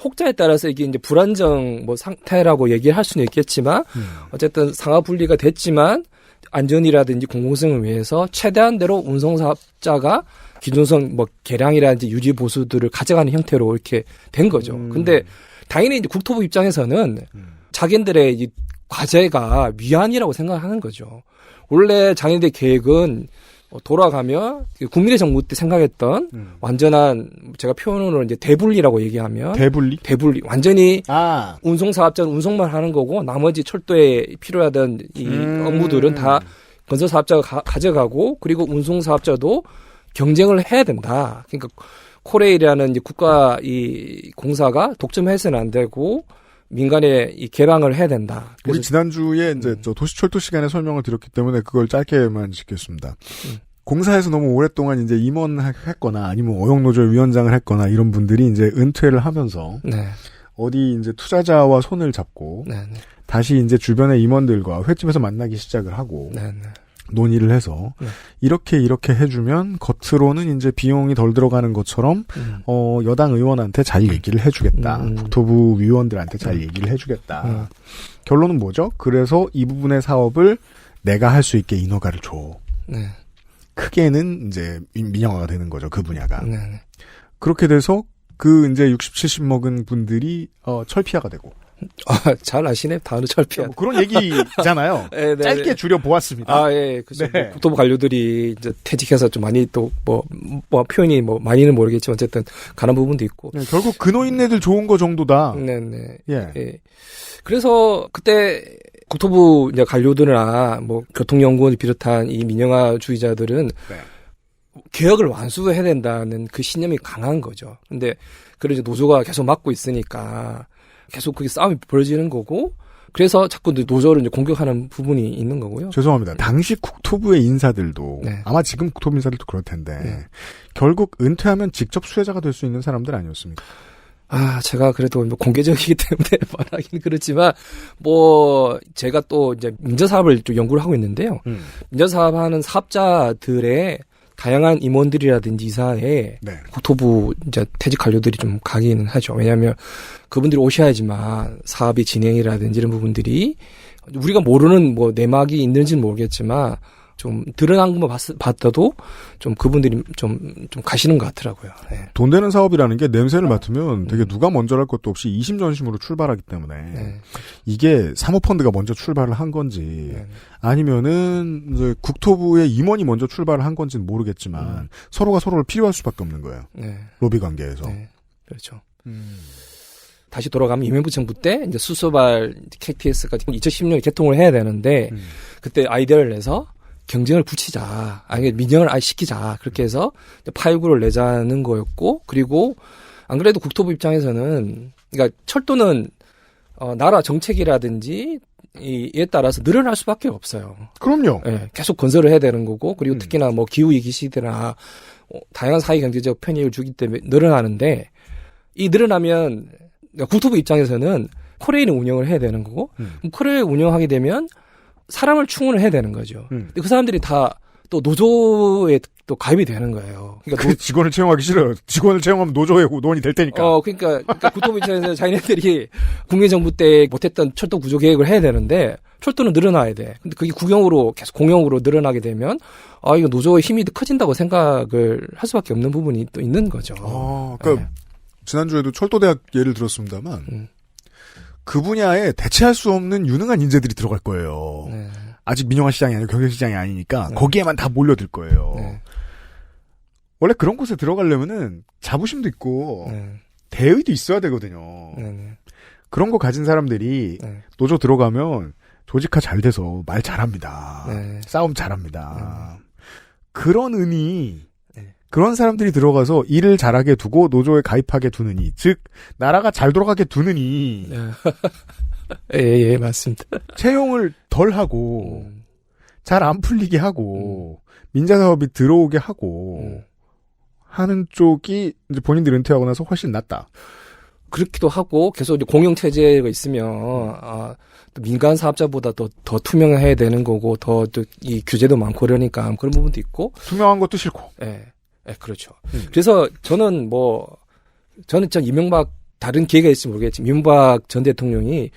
혹자에 따라서 이게 이제 불안정 상태라고 얘기를 할 수는 있겠지만 어쨌든 상하 분리가 됐지만 안전이라든지 공공성을 위해서 최대한대로 운송사업자가 기준선 개량이라든지 유지 보수들을 가져가는 형태로 이렇게 된 거죠. 근데 당연히 이제 국토부 입장에서는 자기들의 이 과제가 위안이라고 생각하는 거죠. 원래 자기들의 계획은 돌아가면 국민의 정부 때 생각했던 완전한 제가 표현으로 이제 대분리라고 얘기하면 대분리 완전히 운송 사업자는 운송만 하는 거고 나머지 철도에 필요하던 이 업무들은 다 건설 사업자가 가져가고 그리고 운송 사업자도 경쟁을 해야 된다. 그러니까 코레일이라는 이제 국가 이 공사가 독점해서는 안 되고 민간에 이 개방을 해야 된다. 우리 지난주에 이제 도시철도 시간에 설명을 드렸기 때문에 그걸 짧게만 짓겠습니다. 공사에서 너무 오랫동안 이제 임원했거나 아니면 어용노조 위원장을 했거나 이런 분들이 이제 은퇴를 하면서 어디 이제 투자자와 손을 잡고 다시 이제 주변의 임원들과 횟집에서 만나기 시작을 하고 논의를 해서 이렇게 해주면 겉으로는 이제 비용이 덜 들어가는 것처럼 여당 의원한테 잘 얘기를 해주겠다. 국토부 위원들한테 잘 얘기를 해주겠다. 결론은 뭐죠? 그래서 이 부분의 사업을 내가 할 수 있게 인허가를 줘. 크게는 이제 민영화가 되는 거죠. 그 분야가. 그렇게 돼서 그 이제 60, 70 먹은 분들이 철피아가 되고. 잘 아시네. 단어 철피아. 그런 얘기잖아요. 네, 짧게 줄여 보았습니다. 예, 그렇죠. 국토부 관료들이 이제 퇴직해서 좀 많이 또 표현이 많이는 모르겠지만 어쨌든 가는 부분도 있고. 결국 근호인네들 좋은 거 정도다. 예. 그래서 그때 국토부 이제 관료들이나 교통연구원을 비롯한 이 민영화주의자들은 개혁을 완수해야 된다는 그 신념이 강한 거죠. 근데 그걸 이제 노조가 계속 막고 있으니까. 계속 그게 싸움이 벌어지는 거고, 그래서 자꾸 노조를 이제 공격하는 부분이 있는 거고요. 죄송합니다. 당시 국토부의 인사들도, 아마 지금 국토부 인사들도 그럴 텐데, 결국 은퇴하면 직접 수혜자가 될 수 있는 사람들 아니었습니까? 제가 그래도 공개적이기 때문에 말하기는 그렇지만, 제가 또 이제 민자사업을 좀 연구를 하고 있는데요. 민자사업하는 사업자들의 다양한 임원들이라든지 이사에 국토부 이제 퇴직 관료들이 좀 가기는 하죠. 왜냐하면 그분들이 오셔야지만 사업의 진행이라든지 이런 부분들이 우리가 모르는 뭐 내막이 있는지는 모르겠지만 좀 드러난 것만 봤어도 좀 그분들이 좀 가시는 것 같더라고요. 네. 돈 되는 사업이라는 게 냄새를 맡으면 되게 누가 먼저 할 것도 없이 이심전심으로 출발하기 때문에 네. 이게 사모펀드가 먼저 출발을 한 건지 아니면은 이제 국토부의 임원이 먼저 출발을 한 건지는 모르겠지만 서로가 서로를 필요할 수밖에 없는 거예요. 네. 로비 관계에서. 네. 그렇죠. 다시 돌아가면 이명박 정부 때 이제 수소발 KTS가 2010년에 개통을 해야 되는데 그때 아이디어를 내서 경쟁을 붙이자. 아니, 민영을 아예 시키자. 그렇게 해서 8구를 내자는 거였고, 그리고, 안 그래도 국토부 입장에서는, 그러니까 철도는, 나라 정책이라든지, 이에 따라서 늘어날 수밖에 없어요. 그럼요. 예, 계속 건설을 해야 되는 거고, 그리고 특히나 뭐 기후위기 시대나, 다양한 사회경제적 편의를 주기 때문에 늘어나는데, 이 늘어나면, 그러니까 국토부 입장에서는 코레일을 운영을 해야 되는 거고, 코레일 운영하게 되면, 사람을 충원을 해야 되는 거죠. 근데 그 사람들이 다 또 노조에 또 가입이 되는 거예요. 그러니까 직원을 채용하기 싫어요. 직원을 채용하면 노조에 논이 될 테니까. 그러니까 국토부 입장에서 자기네들이 국민 정부 때 못했던 철도 구조 계획을 해야 되는데 철도는 늘어나야 돼. 근데 그게 국영으로 계속 공영으로 늘어나게 되면 이거 노조의 힘이 더 커진다고 생각을 할 수밖에 없는 부분이 또 있는 거죠. 그러니까 지난주에도 철도대학 예를 들었습니다만. 그 분야에 대체할 수 없는 유능한 인재들이 들어갈 거예요. 네. 아직 민영화 시장이 아니고 경제시장이 아니니까 거기에만 다 몰려들 거예요. 네. 원래 그런 곳에 들어가려면은 자부심도 있고 대의도 있어야 되거든요. 그런 거 가진 사람들이 노조 들어가면 조직화 잘 돼서 말 잘합니다. 싸움 잘합니다. 그런 의미 그런 사람들이 들어가서 일을 잘하게 두고 노조에 가입하게 두느니, 즉 나라가 잘 돌아가게 두느니. 예, 맞습니다. 채용을 덜 하고 잘 안 풀리게 하고 민자 사업이 들어오게 하고 하는 쪽이 이제 본인들 은퇴하고 나서 훨씬 낫다. 그렇기도 하고 계속 이제 공영 체제가 있으면 또 민간 사업자보다 더 투명해야 되는 거고 더 이 규제도 많고 그러니까 그런 부분도 있고 투명한 것도 싫고. 예. 네, 그렇죠. 그래서 저는 전 이명박 다른 기회가 있을지 모르겠지만 이명박 전 대통령이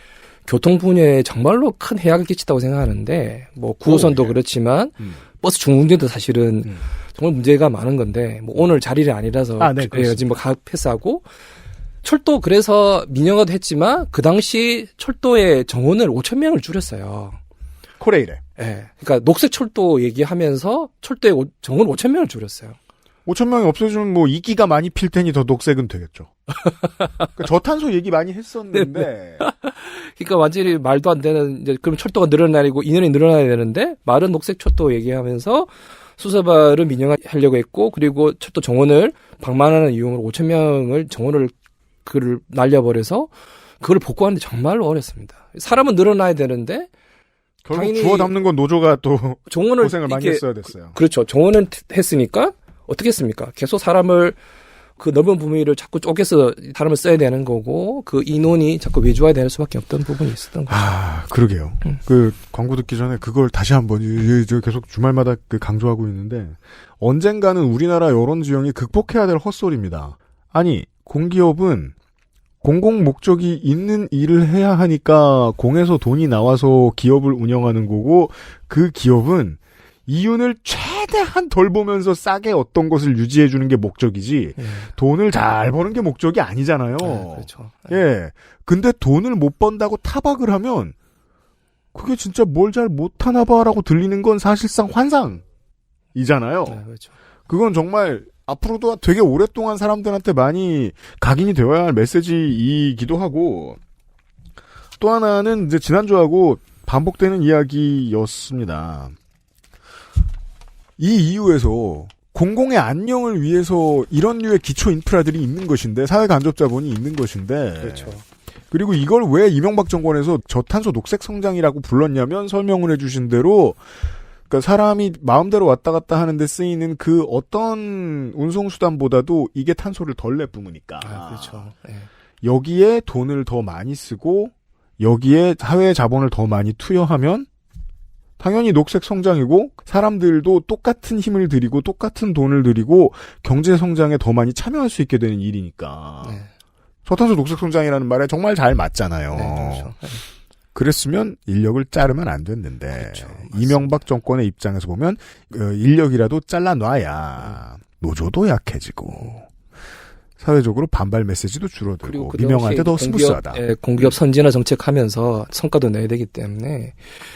교통 분야에 정말로 큰 해악을 끼쳤다고 생각하는데 뭐 9호선도 그렇지만 버스 중흥대도 사실은 정말 문제가 많은 건데 뭐 오늘 자리를 아니라서 지금 뭐 패스하고 철도 그래서 민영화도 했지만 그 당시 철도의 정원을 5,000명을 줄였어요. 코레일에. 네. 그러니까 녹색 철도 얘기하면서 철도의 정원 5,000명을 줄였어요. 5,000명이 없어지면 뭐 이끼가 많이 필 테니 더 녹색은 되겠죠. 그러니까 저탄소 얘기 많이 했었는데. 그러니까 완전히 말도 안 되는 이제 그럼 철도가 늘어나고 인원이 늘어나야 되는데 말은 녹색 철도 얘기하면서 수서발을 민영화하려고 했고 그리고 철도 정원을 방만하는 이용으로 5,000명을 정원을 그를 날려버려서 그걸 복구하는데 정말로 어렵습니다. 사람은 늘어나야 되는데. 결국 주워 담는 건 노조가 또 정원을 고생을 많이 했어야 됐어요. 그렇죠. 정원은 했으니까 어떻게 했습니까? 계속 사람을 그 넓은 범위를 자꾸 쪼개서 사람을 써야 되는 거고 그 인원이 자꾸 외주화야 될 수밖에 없던 부분이 있었던 거죠. 그러게요. 그 광고 듣기 전에 그걸 다시 한번 계속 주말마다 강조하고 있는데 언젠가는 우리나라 여론 지형이 극복해야 될 헛소리입니다. 아니 공기업은 공공 목적이 있는 일을 해야 하니까 공에서 돈이 나와서 기업을 운영하는 거고 그 기업은 이윤을 최대한 덜 보면서 싸게 어떤 것을 유지해 주는 게 목적이지 돈을 잘 버는 게 목적이 아니잖아요. 그렇죠. 예. 근데 돈을 못 번다고 타박을 하면 그게 진짜 뭘 잘 못하나 봐라고 들리는 건 사실상 환상이잖아요. 그렇죠. 그건 정말 앞으로도 되게 오랫동안 사람들한테 많이 각인이 되어야 할 메시지이기도 하고 또 하나는 이제 지난주하고 반복되는 이야기였습니다. 이 이유에서 공공의 안녕을 위해서 이런 류의 기초 인프라들이 있는 것인데 사회 간접 자본이 있는 것인데 그렇죠. 그리고 이걸 왜 이명박 정권에서 저탄소 녹색 성장이라고 불렀냐면 설명을 해주신 대로 그러니까 사람이 마음대로 왔다 갔다 하는데 쓰이는 그 어떤 운송수단보다도 이게 탄소를 덜 내뿜으니까. 그렇죠. 네. 여기에 돈을 더 많이 쓰고 여기에 사회 자본을 더 많이 투여하면 당연히 녹색 성장이고 사람들도 똑같은 힘을 들이고 똑같은 돈을 들이고 경제 성장에 더 많이 참여할 수 있게 되는 일이니까. 저탄소 녹색 성장이라는 말에 정말 잘 맞잖아요. 네, 그렇죠. 네. 그랬으면 인력을 자르면 안 됐는데 그렇죠. 이명박 정권의 입장에서 보면 인력이라도 잘라놔야 노조도 약해지고 사회적으로 반발 메시지도 줄어들고 민영한테 더 스무스하다. 공기업 선진화 정책하면서 성과도 내야 되기 때문에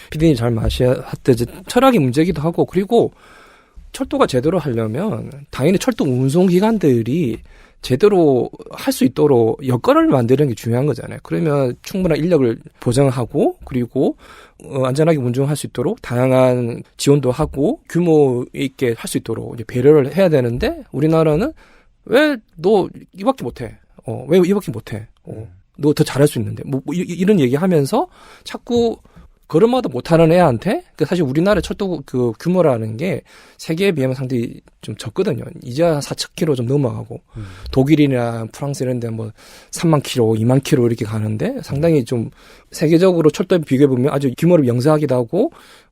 피디님 잘 마셔왔대 철학의 문제기도 하고 그리고 철도가 제대로 하려면 당연히 철도 운송기관들이 제대로 할 수 있도록 여건을 만드는 게 중요한 거잖아요. 그러면 충분한 인력을 보장하고 그리고 안전하게 운전할 수 있도록 다양한 지원도 하고 규모 있게 할 수 있도록 이제 배려를 해야 되는데 우리나라는 왜 너 이밖에 못해? 왜 이밖에 못해? 너 더 잘할 수 있는데 이런 얘기하면서 자꾸 걸음마도 못하는 애한테 사실 우리나라 철도 그 규모라는 게 세계에 비하면 상당히 좀 적거든요. 이제 4,000km 좀 넘어가고 독일이나 프랑스 이런 데 뭐 3만 km, 2만 km 이렇게 가는데 상당히 좀 세계적으로 철도에 비교해 보면 아주 규모를 명사하기도 하고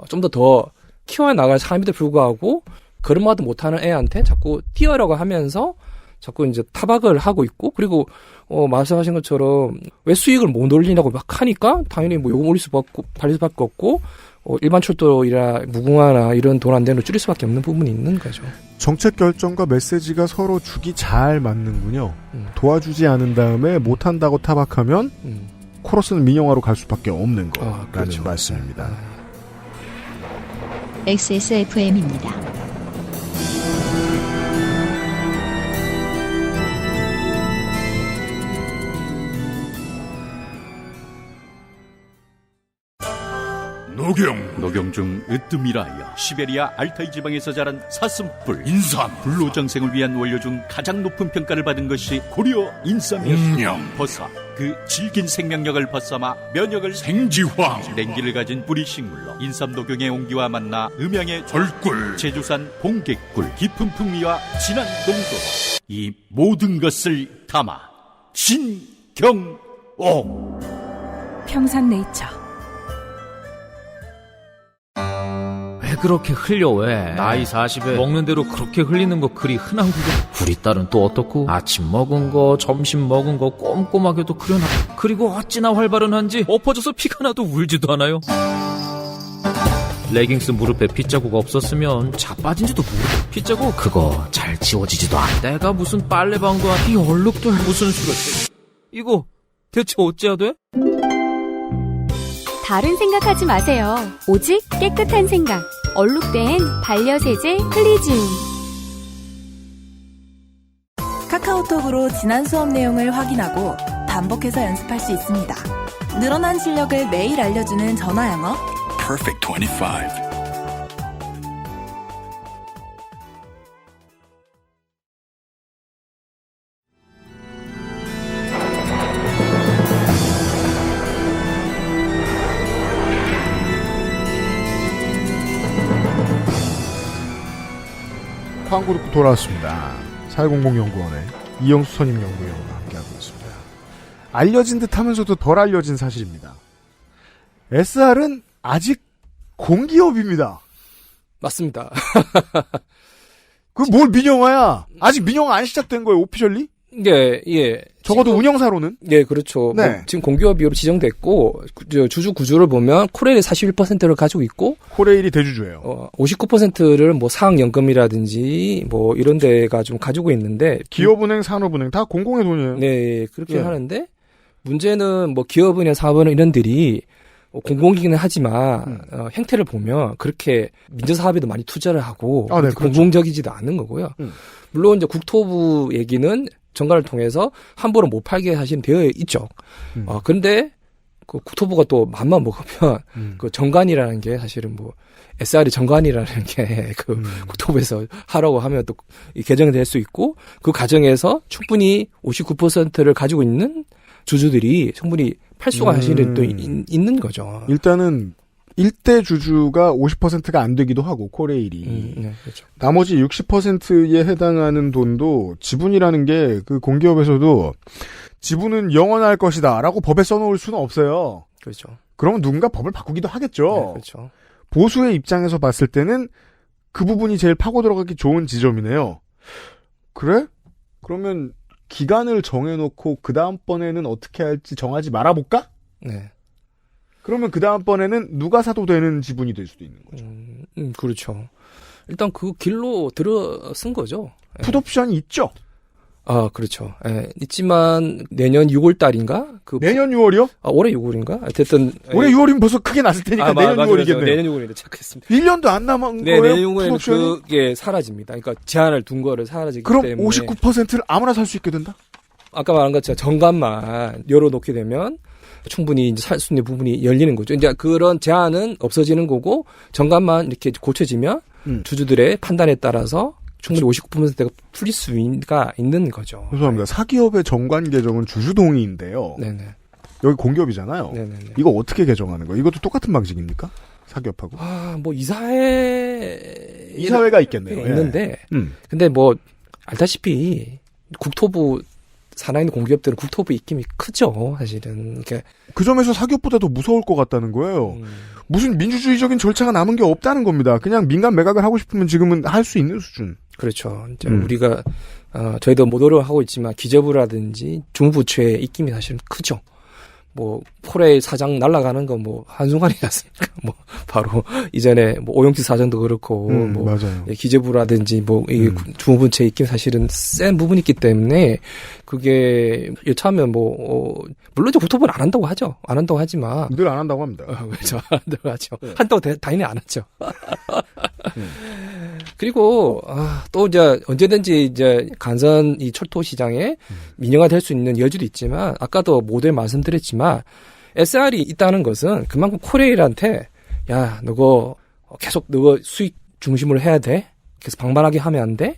좀 더 키워 나갈 사람에도 불구하고 걸음마도 못하는 애한테 자꾸 뛰어라고 하면서 자꾸 이제 타박을 하고 있고 그리고 말씀하신 것처럼 왜 수익을 못 올리냐고 막 하니까 당연히 뭐 요금 올릴 수밖에 달릴 수밖에 없고 일반 철도이나 무궁화나 이런 돈 안 되는 걸 줄일 수밖에 없는 부분이 있는 거죠. 정책 결정과 메시지가 서로 죽이 잘 맞는군요. 도와주지 않은 다음에 못한다고 타박하면 코러스는 민영화로 갈 수밖에 없는 거라는 그렇죠. 말씀입니다. XSFM입니다. 녹용 중 으뜸이라여 시베리아 알타이 지방에서 자란 사슴뿔 인삼 불로장생을 위한 원료 중 가장 높은 평가를 받은 것이 고려 인삼이었습니다. 버사 그 질긴 생명력을 벗삼아 면역을 생지황 냉기를 가진 뿌리 식물로 인삼 녹용의 온기와 만나 음양의 절꿀 제주산 봉개꿀 깊은 풍미와 진한 농도로 이 모든 것을 담아 신경옥 평산네이처. 왜 그렇게 흘려 왜 나이 40에 먹는 대로 그렇게 흘리는 거 그리 흔한 거고 우리 딸은 또 어떻고 아침 먹은 거 점심 먹은 거 꼼꼼하게도 그려놔 그리고 어찌나 활발한지 엎어져서 피가 나도 울지도 않아요. 레깅스 무릎에 핏자국 없었으면 자빠진지도 모르고 핏자국 그거 잘 지워지지도 않아. 내가 무슨 빨래방도 이 얼룩들 무슨 수를 이거 대체 어찌해야 돼? 다른 생각하지 마세요. 오직 깨끗한 생각. 얼룩된 반려세제 클리지움. 카카오톡으로 지난 수업 내용을 확인하고 반복해서 연습할 수 있습니다. 늘어난 실력을 매일 알려주는 전화 영어. Perfect 25. 광고 듣고 돌아왔습니다. 410연구원의 이영수 선임 연구위원과 함께하고 있습니다. 알려진 듯 하면서도 덜 알려진 사실입니다. SR은 아직 공기업입니다. 맞습니다. 그럼 뭘 민영화야? 아직 민영화 안 시작된 거예요, 오피셜리? 네, 예. 적어도 지금, 운영사로는? 예, 그렇죠. 네. 뭐 지금 공기업으로 지정됐고, 주주 구조를 보면, 코레일이 41%를 가지고 있고, 코레일이 대주주예요. 59%를 뭐 사학연금이라든지, 뭐 이런 데가 좀 가지고 있는데. 기업은행, 산업은행, 다 공공의 돈이에요. 네, 그렇게 하는데, 문제는 뭐 기업은행, 사업은행 이런들이, 공공이기는 하지만 행태를 보면 그렇게 민주사업에도 많이 투자를 하고 네, 그렇죠. 공공적이지도 않은 거고요. 물론 이제 국토부 얘기는 정가를 통해서 함부로 못 팔게 사실은 되어 있죠. 그런데 그 국토부가 또 맘만 먹으면 그 정관이라는 게 사실은 뭐 SR이 정관이라는 게 그 국토부에서 하라고 하면 또 개정이 될 수 있고 그 과정에서 충분히 59%를 가지고 있는 주주들이 충분히 팔 수가 사실은 또 있는 거죠. 일단은 1대 주주가 50%가 안 되기도 하고 코레일이 네, 그렇죠. 나머지 60%에 해당하는 돈도 지분이라는 게 그 공기업에서도 지분은 영원할 것이다라고 법에 써놓을 수는 없어요. 그렇죠. 그러면 누군가 법을 바꾸기도 하겠죠. 네, 그렇죠. 보수의 입장에서 봤을 때는 그 부분이 제일 파고 들어가기 좋은 지점이네요. 그래? 그러면 기간을 정해놓고 그 다음번에는 어떻게 할지 정하지 말아볼까? 네. 그러면 그 다음번에는 누가 사도 되는 지분이 될 수도 있는 거죠. 그렇죠. 일단 그 길로 들어선 거죠. 풋옵션이 있죠? 아, 그렇죠. 예, 있지만 내년 6월 달인가? 내년 6월이요? 올해 6월인가? 어쨌든 올해 6월이면 벌써 크게 났을 테니까 내년 6월이겠네요. 내년 6월인데 체크했습니다. 1년도 안 남은 네, 거예요? 내년 6월에는 풋옵션이? 그게 사라집니다. 그러니까 제한을 둔 거를 사라지기 그럼 때문에 59%를 아무나 살 수 있게 된다? 아까 말한 것처럼 정관만 열어놓게 되면 충분히 이제 살 수 있는 부분이 열리는 거죠. 이제 그런 제한은 없어지는 거고 정관만 이렇게 고쳐지면 주주들의 판단에 따라서 충분히 59%가 풀릴 수가 있는 거죠. 죄송합니다. 사기업의 정관 개정은 주주 동의인데요. 네네. 여기 공기업이잖아요. 네네네. 이거 어떻게 개정하는 거예요? 이것도 똑같은 방식입니까? 사기업하고? 뭐 이사회가 있겠네요. 있는데, 근데 뭐 알다시피 국토부 산하에 있는 공기업들은 국토부 입김이 크죠, 사실은. 그 점에서 사기업보다 더 무서울 것 같다는 거예요. 무슨 민주주의적인 절차가 남은 게 없다는 겁니다. 그냥 민간 매각을 하고 싶으면 지금은 할 수 있는 수준. 그렇죠. 이제 우리가 저희도 모노를 하고 있지만 기재부라든지 중부처의 입김이 사실은 크죠. 뭐 폴의 사장 날아가는 건 뭐 한순간이었으니까 뭐 바로 이전에 뭐 오영치 사장도 그렇고 뭐 맞아요. 기재부라든지 뭐 이 중부처의 입김 사실은 센 부분이 있기 때문에 그게 여차하면 뭐 물론 이제 국토부는 안 한다고 하죠. 안 한다고 하지만 늘 안 한다고 합니다. 그렇죠. 안 한다고 하죠. 한다고 당연히 안 하죠. 그리고 또 이제 언제든지 이제 간선 이 철도 시장에 민영화 될 수 있는 여지도 있지만 아까도 모델 말씀드렸지만 SR이 있다는 것은 그만큼 코레일한테 야 너거 계속 너거 수익 중심으로 해야 돼. 계속 방만하게 하면 안 돼.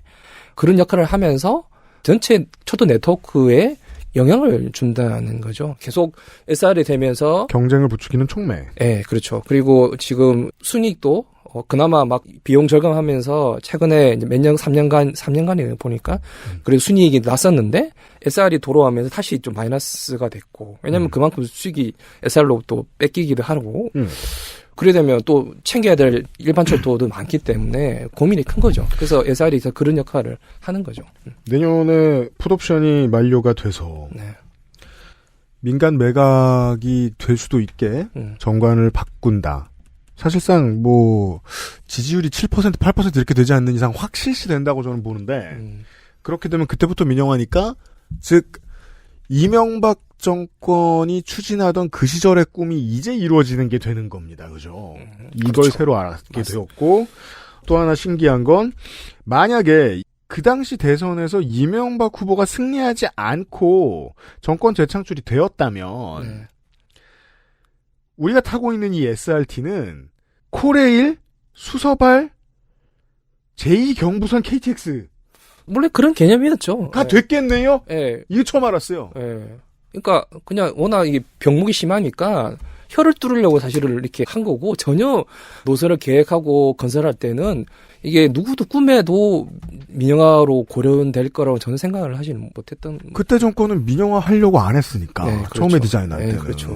그런 역할을 하면서 전체 철도 네트워크에 영향을 준다는 거죠. 계속 SR이 되면서 경쟁을 부추기는 촉매. 네, 그렇죠. 그리고 지금 순이익도 그나마 막 비용 절감하면서 최근에 몇 년, 3년간에 보니까 그래도 순이익이 났었는데 SR이 돌아오면서 다시 좀 마이너스가 됐고 왜냐면 그만큼 수익이 SR로 또 뺏기기도 하고 그래 되면 또 챙겨야 될 일반 철도도 많기 때문에 고민이 큰 거죠. 그래서 SR이 그런 역할을 하는 거죠. 내년에 풋옵션이 만료가 돼서 민간 매각이 될 수도 있게 정관을 바꾼다. 사실상 뭐 지지율이 7%, 8% 이렇게 되지 않는 이상 확 실시된다고 저는 보는데 그렇게 되면 그때부터 민영화니까 즉 이명박 정권이 추진하던 그 시절의 꿈이 이제 이루어지는 게 되는 겁니다. 그죠? 이걸 그렇죠. 새로 알게 되었고 또 하나 신기한 건 만약에 그 당시 대선에서 이명박 후보가 승리하지 않고 정권 재창출이 되었다면 우리가 타고 있는 이 SRT는 코레일, 수서발, 제2경부선 KTX 원래 그런 개념이었죠. 가 됐겠네요? 예. 이거 처음 알았어요. 예. 그러니까 그냥 워낙 이게 병목이 심하니까 혀를 뚫으려고 사실은 이렇게 한 거고 전혀 노선을 계획하고 건설할 때는 이게 누구도 꿈에도 민영화로 고려될 거라고 저는 생각을 하지는 못했던. 그때 정권은 민영화 하려고 안 했으니까. 네, 그렇죠. 처음에 디자인할 때는. 그렇죠.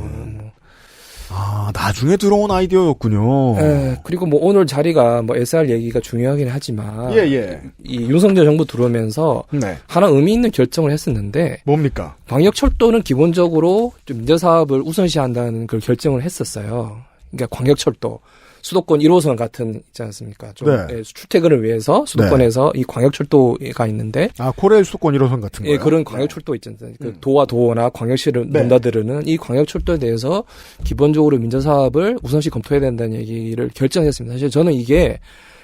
나중에 들어온 아이디어였군요. 그리고 뭐 오늘 자리가 뭐 SR 얘기가 중요하긴 하지만. 이 윤석열 정부 들어오면서. 하나 의미 있는 결정을 했었는데. 뭡니까? 광역철도는 기본적으로 좀 민자사업을 우선시한다는 걸 결정을 했었어요. 그러니까 광역철도. 수도권 1호선 같은 있지 않습니까? 좀 출퇴근을 위해서 수도권에서 이 광역철도가 있는데 코레일 수도권 1호선 같은 거요? 그런 광역철도 있잖아요. 그 도와 도나 광역시를 넘나드는 이 광역철도에 대해서 기본적으로 민자사업을 우선시 검토해야 된다는 얘기를 결정했습니다. 사실 저는 이게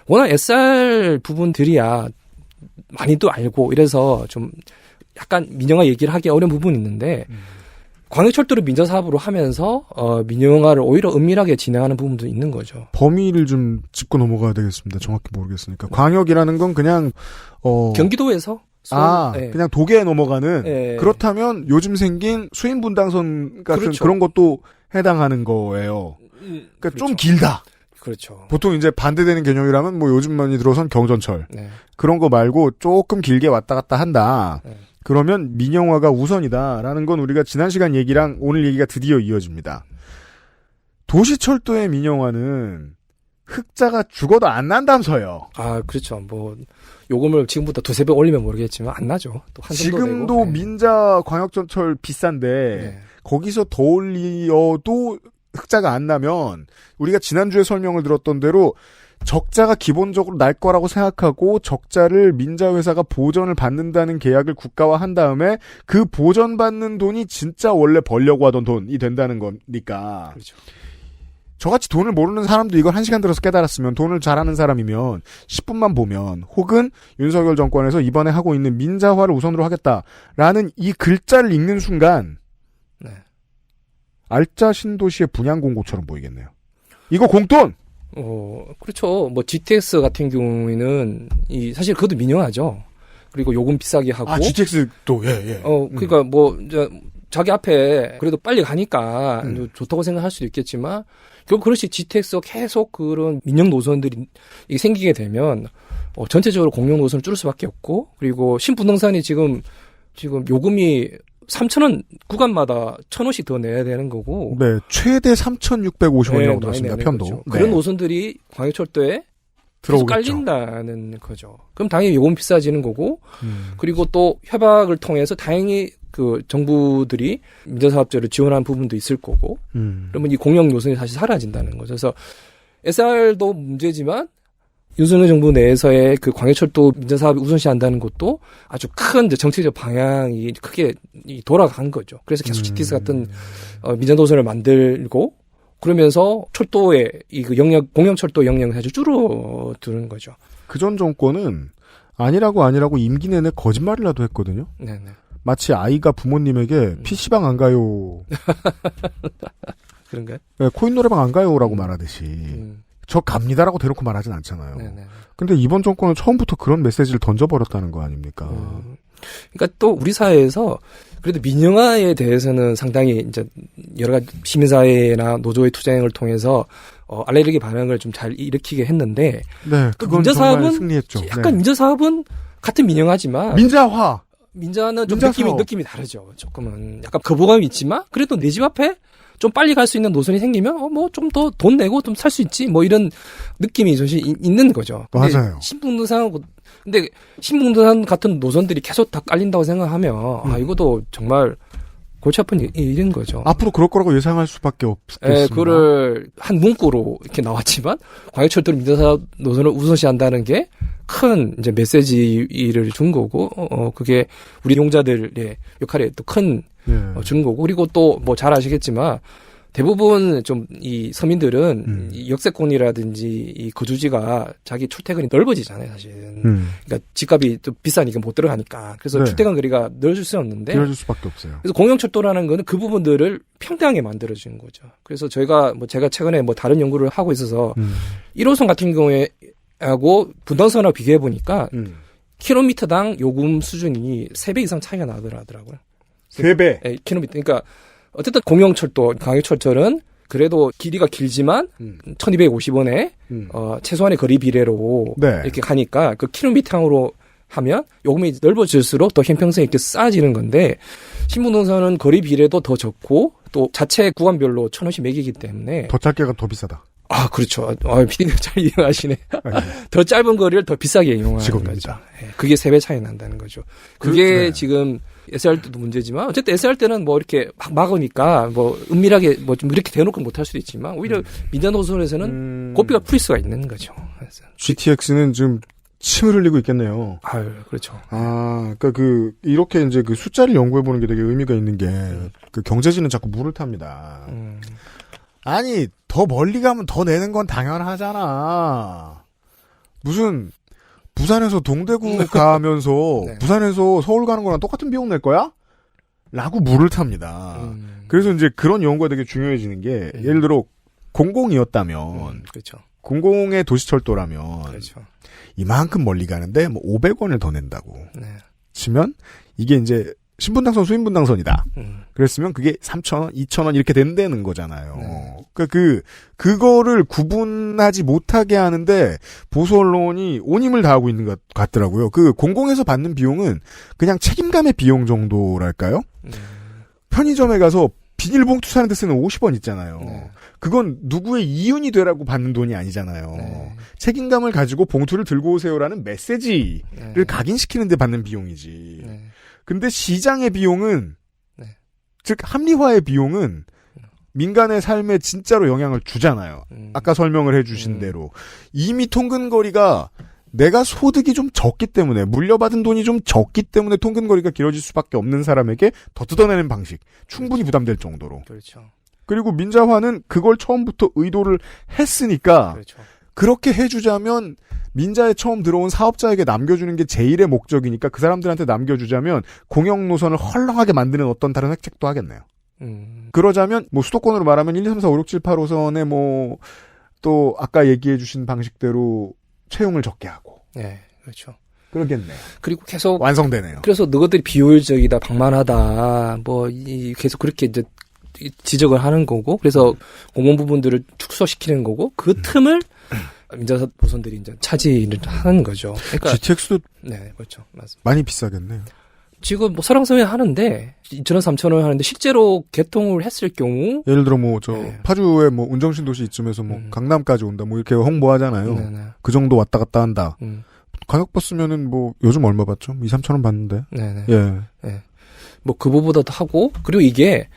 워낙 SR 부분들이야 많이도 알고 이래서 좀 약간 민영화 얘기를 하기 어려운 부분이 있는데 광역철도를 민자사업으로 하면서 민영화를 오히려 은밀하게 진행하는 부분도 있는 거죠. 범위를 좀 짚고 넘어가야 되겠습니다. 정확히 모르겠으니까. 광역이라는 건 그냥 경기도에서 그냥 도계에 넘어가는 그렇다면 요즘 생긴 수인분당선 같은 그런 것도 해당하는 거예요. 그러니까 좀 길다. 그렇죠. 보통 이제 반대되는 개념이라면 뭐 요즘 많이 들어선 경전철 그런 거 말고 조금 길게 왔다 갔다 한다. 그러면 민영화가 우선이다라는 건 우리가 지난 시간 얘기랑 오늘 얘기가 드디어 이어집니다. 도시철도의 민영화는 흑자가 죽어도 안 난다면서요. 그렇죠. 뭐 요금을 지금부터 두세 배 올리면 모르겠지만 안 나죠. 또 지금도 되고. 민자 광역전철 비싼데 거기서 더 올려도 흑자가 안 나면 우리가 지난주에 설명을 들었던 대로 적자가 기본적으로 날 거라고 생각하고 적자를 민자회사가 보전을 받는다는 계약을 국가와 한 다음에 그 보전받는 돈이 진짜 원래 벌려고 하던 돈이 된다는 거니까. 그렇죠. 저같이 돈을 모르는 사람도 이걸 1시간 들어서 깨달았으면 돈을 잘하는 사람이면 10분만 보면 혹은 윤석열 정권에서 이번에 하고 있는 민자화를 우선으로 하겠다라는 이 글자를 읽는 순간 네. 알짜 신도시의 분양 공고처럼 보이겠네요. 이거 공돈! 그렇죠. 뭐 GTX 같은 경우에는 사실 그것도 민영화죠. 그리고 요금 비싸게 하고. GTX도 예. 그러니까 뭐 이제 자기 앞에 그래도 빨리 가니까 좋다고 생각할 수도 있겠지만 결국 그렇지 GTX가 계속 그런 민영 노선들이 이게 생기게 되면 전체적으로 공영 노선을 줄일 수밖에 없고 그리고 신부동산이 지금 요금이 3,000원 구간마다 1,000원씩 더 내야 되는 거고. 네, 최대 3,650원이라고 들었습니다. 편도. 거죠. 그런 노선들이 광역철도에 계속 깔린다는 거죠. 그럼 당연히 요금 비싸지는 거고. 그리고 또 협약을 통해서 다행히 그 정부들이 민자사업자를 지원하는 부분도 있을 거고. 그러면 이 공영 노선이 다시 사라진다는 거죠. 그래서 SR도 문제지만 윤석열 정부 내에서의 그 광역철도 민자사업을 우선시한다는 것도 아주 큰 정책적 방향이 크게 돌아간 거죠. 그래서 계속 GTX 같은 민자노선을 만들고 그러면서 철도의 그 영역, 공영철도 영역을 아주 줄어드는 거죠. 그전 정권은 아니라고 임기 내내 거짓말이라도 했거든요. 네네. 마치 아이가 부모님에게 PC방 안 가요. 그런가요? 네, 코인 노래방 안 가요라고 말하듯이. 저 갑니다라고 대놓고 말하진 않잖아요. 네네. 근데 이번 정권은 처음부터 그런 메시지를 던져버렸다는 거 아닙니까? 그러니까 또 우리 사회에서 그래도 민영화에 대해서는 상당히 이제 여러 가지 시민사회나 노조의 투쟁을 통해서 알레르기 반응을 좀 잘 일으키게 했는데. 네, 그건 정말 승리했죠. 약간 네. 민자사업은 같은 민영화지만. 민자는 좀 느낌이 다르죠. 조금은 약간 거부감이 있지만 그래도 내 집 앞에 좀 빨리 갈 수 있는 노선이 생기면 뭐 좀 더 돈 내고 좀 살 수 있지 뭐 이런 느낌이 사실 있는 거죠. 맞아요. 근데 신분노선 같은 노선들이 계속 다 깔린다고 생각하면 이것도 정말 골치 아픈 일인 거죠. 앞으로 그럴 거라고 예상할 수밖에 없겠습니다. 그거를 한 문구로 이렇게 나왔지만 광역철도 민자사업 노선을 우선시한다는 게 큰 이제 메시지를 준 거고 그게 우리 용자들의 역할에 또 큰 준 거고 그리고 또 뭐 잘 아시겠지만 대부분 좀 이 서민들은 이 역세권이라든지 이 거주지가 자기 출퇴근이 넓어지잖아요, 사실은. 그러니까 집값이 또 비싸니까 못 들어가니까. 그래서 출퇴근 거리가 늘어질 수는 없는데. 늘어질 수밖에 없어요. 그래서 공영철도라는 거는 그 부분들을 평등하게 만들어주는 거죠. 그래서 제가 최근에 다른 연구를 하고 있어서 1호선 같은 경우에 하고 분당선하고 비교해 보니까 킬로미터당 요금 수준이 3배 이상 차이가 나더라고요. 3배? 네, 킬로미터. 그러니까 어쨌든 공영철도, 광역철도는 그래도 길이가 길지만 1,250원에 최소한의 거리 비례로 이렇게 가니까 그 킬로미터로 하면 요금이 넓어질수록 더 형평성 있게 쌓아지는 건데 신분노선은 거리 비례도 더 적고 또 자체 구간별로 1,000원씩 매기기 때문에 더 짧게가 더 비싸다. 아, 그렇죠. PD님 잘 이해하시네. 더 짧은 거리를 더 비싸게 이용하는 직업입니다. 거죠. 네, 그게 3배 차이 난다는 거죠. 그게 지금 SR 때도 문제지만 어쨌든 SR 때는 뭐 이렇게 막 막으니까 뭐 은밀하게 뭐 좀 이렇게 대놓고 못할 수도 있지만 오히려 민자노선에서는 고삐가 풀릴 수가 있는 거죠. 그래서. GTX는 지금 침을 흘리고 있겠네요. 아유, 그렇죠. 그러니까 이렇게 이제 그 숫자를 연구해 보는 게 되게 의미가 있는 게 그 경제지는 자꾸 물을 탑니다. 아니, 더 멀리 가면 더 내는 건 당연하잖아. 무슨, 부산에서 동대구 가면서, 부산에서 서울 가는 거랑 똑같은 비용 낼 거야? 라고 물을 탑니다. 그래서 이제 그런 연구가 되게 중요해지는 게, 예를 들어, 공공이었다면, 그렇죠. 공공의 도시철도라면, 그렇죠. 이만큼 멀리 가는데, 500원을 더 낸다고. 치면, 이게 이제, 신분당선, 수인분당선이다. 그랬으면 그게 3,000원, 2,000원 이렇게 된다는 거잖아요. 그러니까 그거를 구분하지 못하게 하는데 보수 언론이 온 힘을 다하고 있는 것 같더라고요. 그 공공에서 받는 비용은 그냥 책임감의 비용 정도랄까요? 편의점에 가서 비닐봉투 사는 데 쓰는 50원 있잖아요. 그건 누구의 이윤이 되라고 받는 돈이 아니잖아요. 책임감을 가지고 봉투를 들고 오세요라는 메시지를 각인시키는 데 받는 비용이지. 근데 시장의 비용은 즉 합리화의 비용은 민간의 삶에 진짜로 영향을 주잖아요. 아까 설명을 해주신 대로. 이미 통근거리가 내가 소득이 좀 적기 때문에 물려받은 돈이 좀 적기 때문에 통근거리가 길어질 수밖에 없는 사람에게 더 뜯어내는 방식 충분히 부담될 정도로. 그렇죠. 그리고 민자화는 그걸 처음부터 의도를 했으니까 그렇죠. 그렇게 해주자면 민자에 처음 들어온 사업자에게 남겨주는 게 제일의 목적이니까 그 사람들한테 남겨주자면 공영 노선을 헐렁하게 만드는 어떤 다른 획책도 하겠네요. 그러자면 뭐 수도권으로 말하면 1, 2, 3, 4, 5, 6, 7, 8호선에 뭐 또 아까 얘기해 주신 방식대로 채용을 적게 하고. 네, 그렇죠. 그러겠네요. 그리고 계속 완성되네요. 그래서 너희들이 비효율적이다, 방만하다, 계속 그렇게 이제 지적을 하는 거고, 그래서 공공 부분들을 축소시키는 거고, 그 틈을 민자 보선들이 이제 차지를 하는 거죠. 그러니까 GTX도 네, 그렇죠, 맞습니다. 많이 비싸겠네요. 지금 뭐 설왕설래 하는데 2,000원, 3,000원 하는데 실제로 개통을 했을 경우 예를 들어 뭐 파주에 뭐 운정신도시 이쯤에서 뭐 강남까지 온다 뭐 이렇게 홍보하잖아요. 네네. 그 정도 왔다 갔다 한다. 가격봤으면은 뭐 요즘 얼마 받죠? 2, 3,000원 받는데. 네네. 예. 네. 뭐 그거보다도 하고 그리고 이게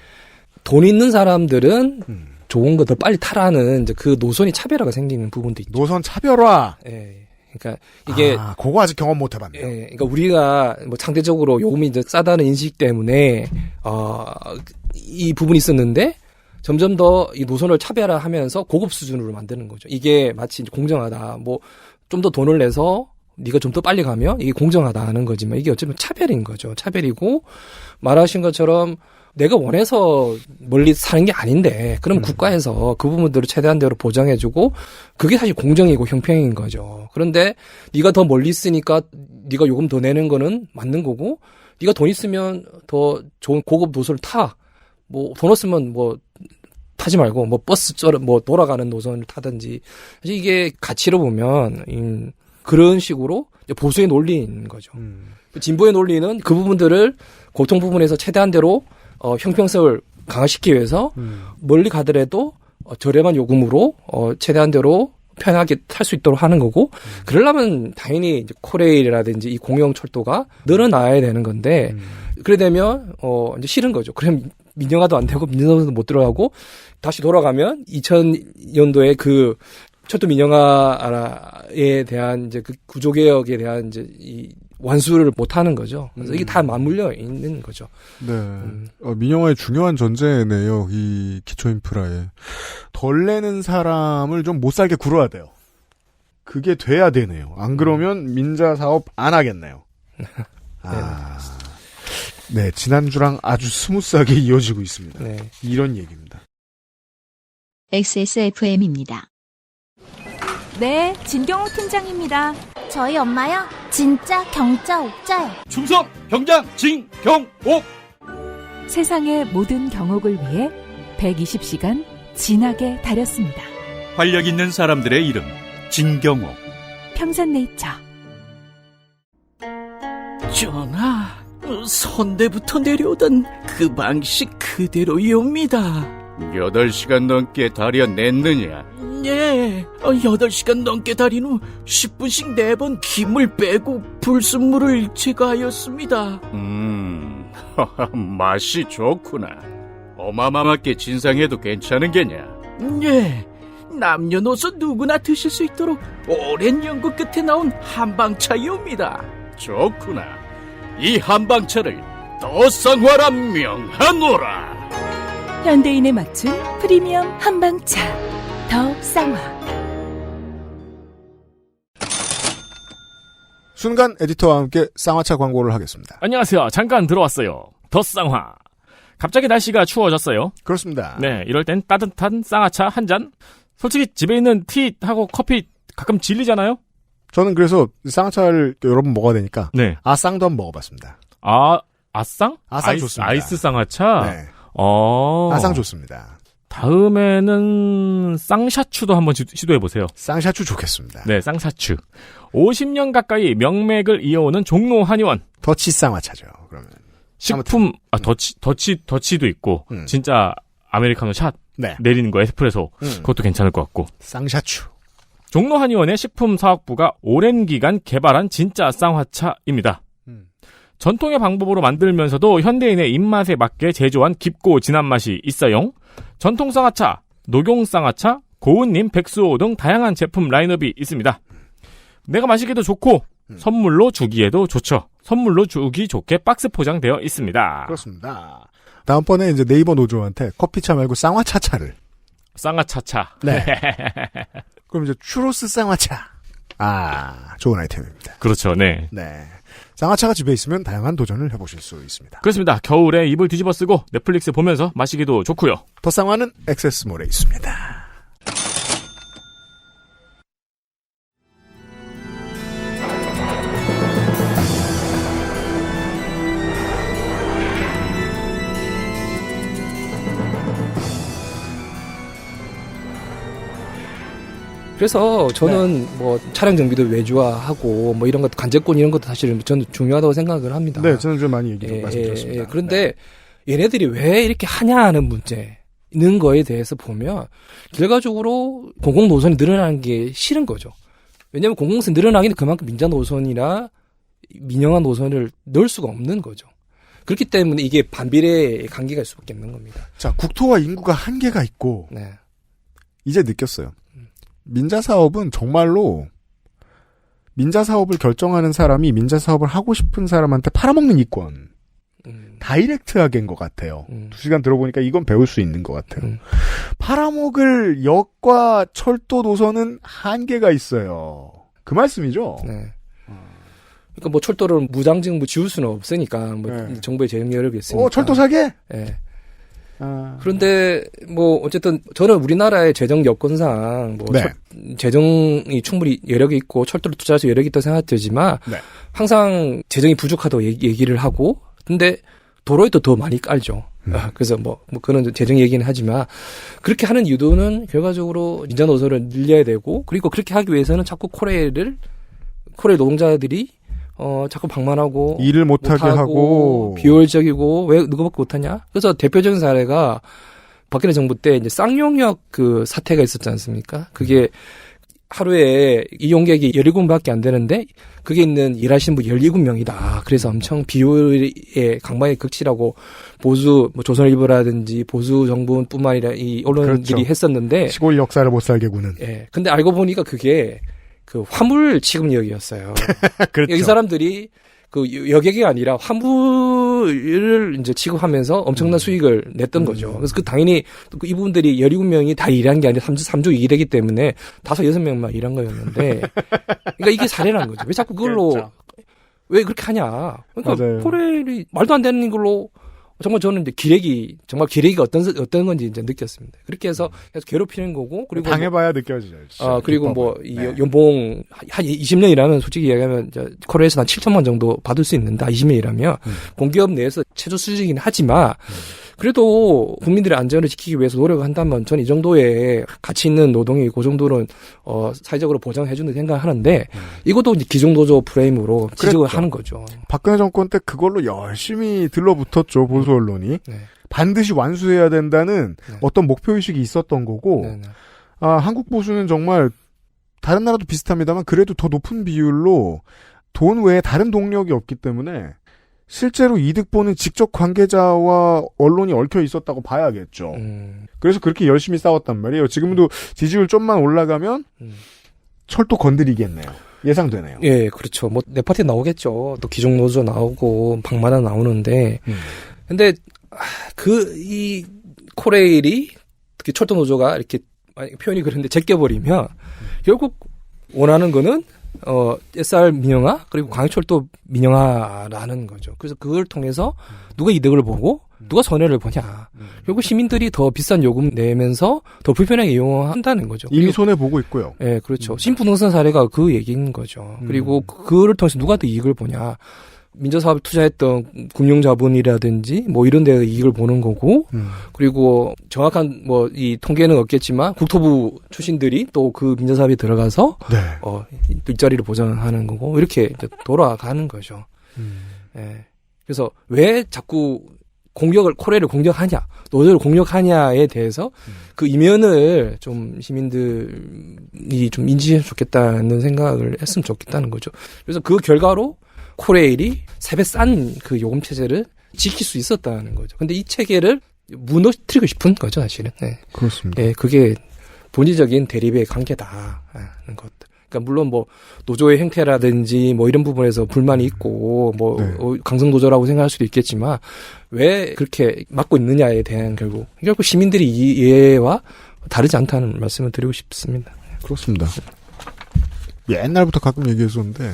돈 있는 사람들은 좋은 거 더 빨리 타라는 이제 그 노선이 차별화가 생기는 부분도 있죠. 노선 차별화. 예. 그러니까 이게 그거 아직 경험 못 해봤네요. 예. 그러니까 우리가 뭐 상대적으로 요금이 이제 싸다는 인식 때문에 이 부분이 있었는데 점점 더 이 노선을 차별화하면서 고급 수준으로 만드는 거죠. 이게 마치 이제 공정하다. 뭐 좀 더 돈을 내서 네가 좀 더 빨리 가면 이게 공정하다 하는 거지만 이게 어쩌면 차별인 거죠. 차별이고 말하신 것처럼 내가 원해서 멀리 사는 게 아닌데 그럼 국가에서 그 부분들을 최대한대로 보장해주고 그게 사실 공정이고 형평인 거죠. 그런데 네가 더 멀리 있으니까 네가 요금 더 내는 거는 맞는 거고 네가 돈 있으면 더 좋은 고급 노선을 타. 뭐 돈 없으면 뭐 타지 말고 뭐 버스 뭐 돌아가는 노선을 타든지 사실 이게 가치로 보면 그런 식으로 보수의 논리인 거죠. 진보의 논리는 그 부분들을 고통 부분에서 최대한대로 형평성을 강화시키기 위해서 멀리 가더라도 저렴한 요금으로 최대한대로 편하게 탈 수 있도록 하는 거고 그러려면 당연히 이제 코레일이라든지 이 공영 철도가 늘어나야 되는 건데 그래 되면 이제 싫은 거죠. 그럼 민영화도 안 되고 민영화도 못 들어가고 다시 돌아가면 2000년도에 그 철도 민영화에 대한 이제 그 구조개혁에 대한 이제 이 완수를 못 하는 거죠. 그래서 이게 다 맞물려 있는 거죠. 네. 민영화의 중요한 전제네요. 이 기초 인프라에. 덜 내는 사람을 좀 못 살게 굴어야 돼요. 그게 돼야 되네요. 안 그러면 민자 사업 안 하겠네요. 네. 지난주랑 아주 스무스하게 이어지고 있습니다. 네. 이런 얘기입니다. XSFM입니다. 네, 진경호 팀장입니다. 저희 엄마요? 진짜 경자 옥자요. 충성 경장 진경옥. 세상의 모든 경옥을 위해 120시간 진하게 다렸습니다. 활력 있는 사람들의 이름 진경옥. 평산네이처. 전하, 선대부터 내려오던 그 방식 그대로이옵니다. 8시간 넘게 다려냈느냐? 예, 8시간 넘게 달인 후 10분씩 4번 김을 빼고 불순물을 제거하였습니다. 맛이 좋구나. 어마어마하게 진상해도 괜찮은 게냐? 예, 남녀노소 누구나 드실 수 있도록 오랜 연구 끝에 나온 한방차이옵니다. 좋구나. 이 한방차를 더쌍화라 명하노라. 현대인에 맞춘 프리미엄 한방차 더 쌍화. 순간 에디터와 함께 쌍화차 광고를 하겠습니다. 안녕하세요. 잠깐 들어왔어요. 더 쌍화. 갑자기 날씨가 추워졌어요. 그렇습니다. 네, 이럴 땐 따뜻한 쌍화차 한 잔. 솔직히 집에 있는 티하고 커피 가끔 질리잖아요. 저는 그래서 쌍화차를 여러 번 먹어야 되니까 네. 아쌍도 한번 먹어봤습니다. 아쌍? 아쌍 좋습니다. 아이스 쌍화차? 네. 아쌍 좋습니다. 다음에는 쌍샤추도 한번 시도해보세요. 쌍샤추 좋겠습니다. 네, 쌍샤추. 50년 가까이 명맥을 이어오는 종로 한의원. 더치 쌍화차죠. 그러면 식품 더치도 있고 진짜 아메리카노 샷 네. 내리는 거 에스프레소 그것도 괜찮을 것 같고. 쌍샤추. 종로 한의원의 식품사업부가 오랜 기간 개발한 진짜 쌍화차입니다. 전통의 방법으로 만들면서도 현대인의 입맛에 맞게 제조한 깊고 진한 맛이 있어요. 전통 쌍화차, 녹용 쌍화차, 고운님, 백수호 등 다양한 제품 라인업이 있습니다. 내가 마시기도 좋고 선물로 주기에도 좋죠. 선물로 주기 좋게 박스 포장되어 있습니다. 그렇습니다. 다음번에 이제 네이버 노조한테 커피차 말고 쌍화차차를. 쌍화차차. 네. 그럼 이제 추로스 쌍화차. 좋은 아이템입니다. 그렇죠, 네. 네. 쌍화차가 집에 있으면 다양한 도전을 해보실 수 있습니다. 그렇습니다. 겨울에 이불 뒤집어 쓰고 넷플릭스 보면서 마시기도 좋고요. 더 쌍화는 액세스몰에 있습니다. 그래서 저는 뭐 차량 정비도 외주화하고 뭐 이런 것 관제권 이런 것도 사실은 저는 중요하다고 생각을 합니다. 네, 저는 좀 많이 말씀드렸습니다. 그런데 얘네들이 왜 이렇게 하냐 하는 문제 있는 거에 대해서 보면 결과적으로 공공 노선이 늘어나는 게 싫은 거죠. 왜냐하면 공공노선이 늘어나기는 그만큼 민자 노선이나 민영화 노선을 넣을 수가 없는 거죠. 그렇기 때문에 이게 반비례의 관계가 있을 수밖에 없는 겁니다. 자, 국토와 인구가 한계가 있고 이제 느꼈어요. 민자사업은 정말로 민자사업을 결정하는 사람이 민자사업을 하고 싶은 사람한테 팔아먹는 이권. 다이렉트하게인 것 같아요. 2시간 들어보니까 이건 배울 수 있는 것 같아요. 팔아먹을 역과 철도 노선은 한계가 있어요. 그 말씀이죠? 네. 그러니까 뭐 철도를 무장지금 지울 수는 없으니까 뭐 정부의 재정 여력이 있으니까. 철도 사게? 네. 그런데 뭐 어쨌든 저는 우리나라의 재정 여건상 뭐 재정이 충분히 여력이 있고 철도를 투자할 수 여력이 있다고 생각되지만 항상 재정이 부족하다고 얘기를 하고 근데 도로에 또 더 많이 깔죠. 그래서 뭐 그런 재정 얘기는 하지만 그렇게 하는 이유는 결과적으로 민자 노선을 늘려야 되고 그리고 그렇게 하기 위해서는 자꾸 코레일 노동자들이 자꾸 방만하고 일을 못하게 하고 비효율적이고 왜 누구밖에 못하냐? 그래서 대표적인 사례가 박근혜 정부 때 이제 쌍용역 그 사태가 있었지 않습니까? 그게 하루에 이용객이 17명밖에 안 되는데 그게 있는 일하시는 분 17명이다. 그래서 엄청 비효율의 강박이 극치라고 보수 뭐 조선일보라든지 보수 정부뿐만 아니라 이 언론들이 했었는데 시골 역사를 못 살게 구는. 예. 근데 알고 보니까 그게 그 화물 취급역이었어요. 그렇죠. 이 사람들이 그 여객이 아니라 화물을 이제 취급하면서 엄청난 수익을 냈던 거죠. 그래서 그 당연히 이분들이 17명이 다 일한 게 아니라 3주 일하기 때문에 5-6명만 일한 거였는데 그러니까 이게 사례라는 거죠. 왜 자꾸 그걸로 그렇죠. 왜 그렇게 하냐. 그러니까 맞아요. 코레일이 말도 안 되는 걸로 정말 저는 이제 기레기가 어떤 건지 이제 느꼈습니다. 그렇게 해서 계속 괴롭히는 거고, 그리고. 당해봐야 느껴지죠. 그리고 연봉, 한 20년 일하면 솔직히 얘기하면, 코레일에서 한 7천만 정도 받을 수 있는데, 20년 일하면, 공기업 내에서 최저 수준이긴 하지만, 그래도 국민들의 안전을 지키기 위해서 노력을 한다면, 저는 이 정도의 가치 있는 노동이 그 정도는, 사회적으로 보장해준다고 생각을 하는데, 이것도 이제 기존노조 프레임으로 지적을 하는 거죠. 박근혜 정권 때 그걸로 열심히 들러붙었죠, 보수 언론이. 반드시 완수해야 된다는 어떤 목표의식이 있었던 거고, 한국 보수는 정말 다른 나라도 비슷합니다만 그래도 더 높은 비율로 돈 외에 다른 동력이 없기 때문에 실제로 이득 보는 직접 관계자와 언론이 얽혀 있었다고 봐야겠죠. 그래서 그렇게 열심히 싸웠단 말이에요. 지금도 지지율 좀만 올라가면 철도 건드리겠네요. 예상되네요. 예, 그렇죠. 뭐 내 파티 나오겠죠. 또 기종 노조 나오고 방만화 나오는데, 근데 이 코레일이 특히 철도 노조가 이렇게 표현이 그런데 제껴버리면 결국 원하는 거는 SR 민영화 그리고 광역철도 민영화라는 거죠. 그래서 그걸 통해서 누가 이득을 보고 누가 손해를 보냐. 결국 시민들이 더 비싼 요금 내면서 더 불편하게 이용한다는 거죠. 이미 손해 보고 있고요. 네, 그렇죠. 신부동산 사례가 그 얘기인 거죠. 그리고 그거를 통해서 누가 더 이익을 보냐. 민자사업에 투자했던 금융자본이라든지 뭐 이런 데 이익을 보는 거고, 그리고 정확한 뭐 이 통계는 없겠지만 국토부 출신들이 또 그 민자사업에 들어가서 일자리를 보장하는 거고 이렇게 돌아가는 거죠. 예. 그래서 왜 자꾸 코레일을 공격하냐, 노조를 공격하냐에 대해서 그 이면을 좀 시민들이 좀 인지했으면 좋겠다는 생각을 했으면 좋겠다는 거죠. 그래서 그 결과로 코레일이 3배 싼 그 요금 체제를 지킬 수 있었다는 거죠. 근데 이 체계를 무너뜨리고 싶은 거죠, 사실은. 네. 그렇습니다. 예, 그게 본질적인 대립의 관계다는 것. 그러니까 물론 뭐 노조의 형태라든지 뭐 이런 부분에서 불만이 있고 뭐 강성 노조라고 생각할 수도 있겠지만 왜 그렇게 막고 있느냐에 대한 결국 시민들이 이해와 다르지 않다는 말씀을 드리고 싶습니다. 그렇습니다. 옛날부터 가끔 얘기했었는데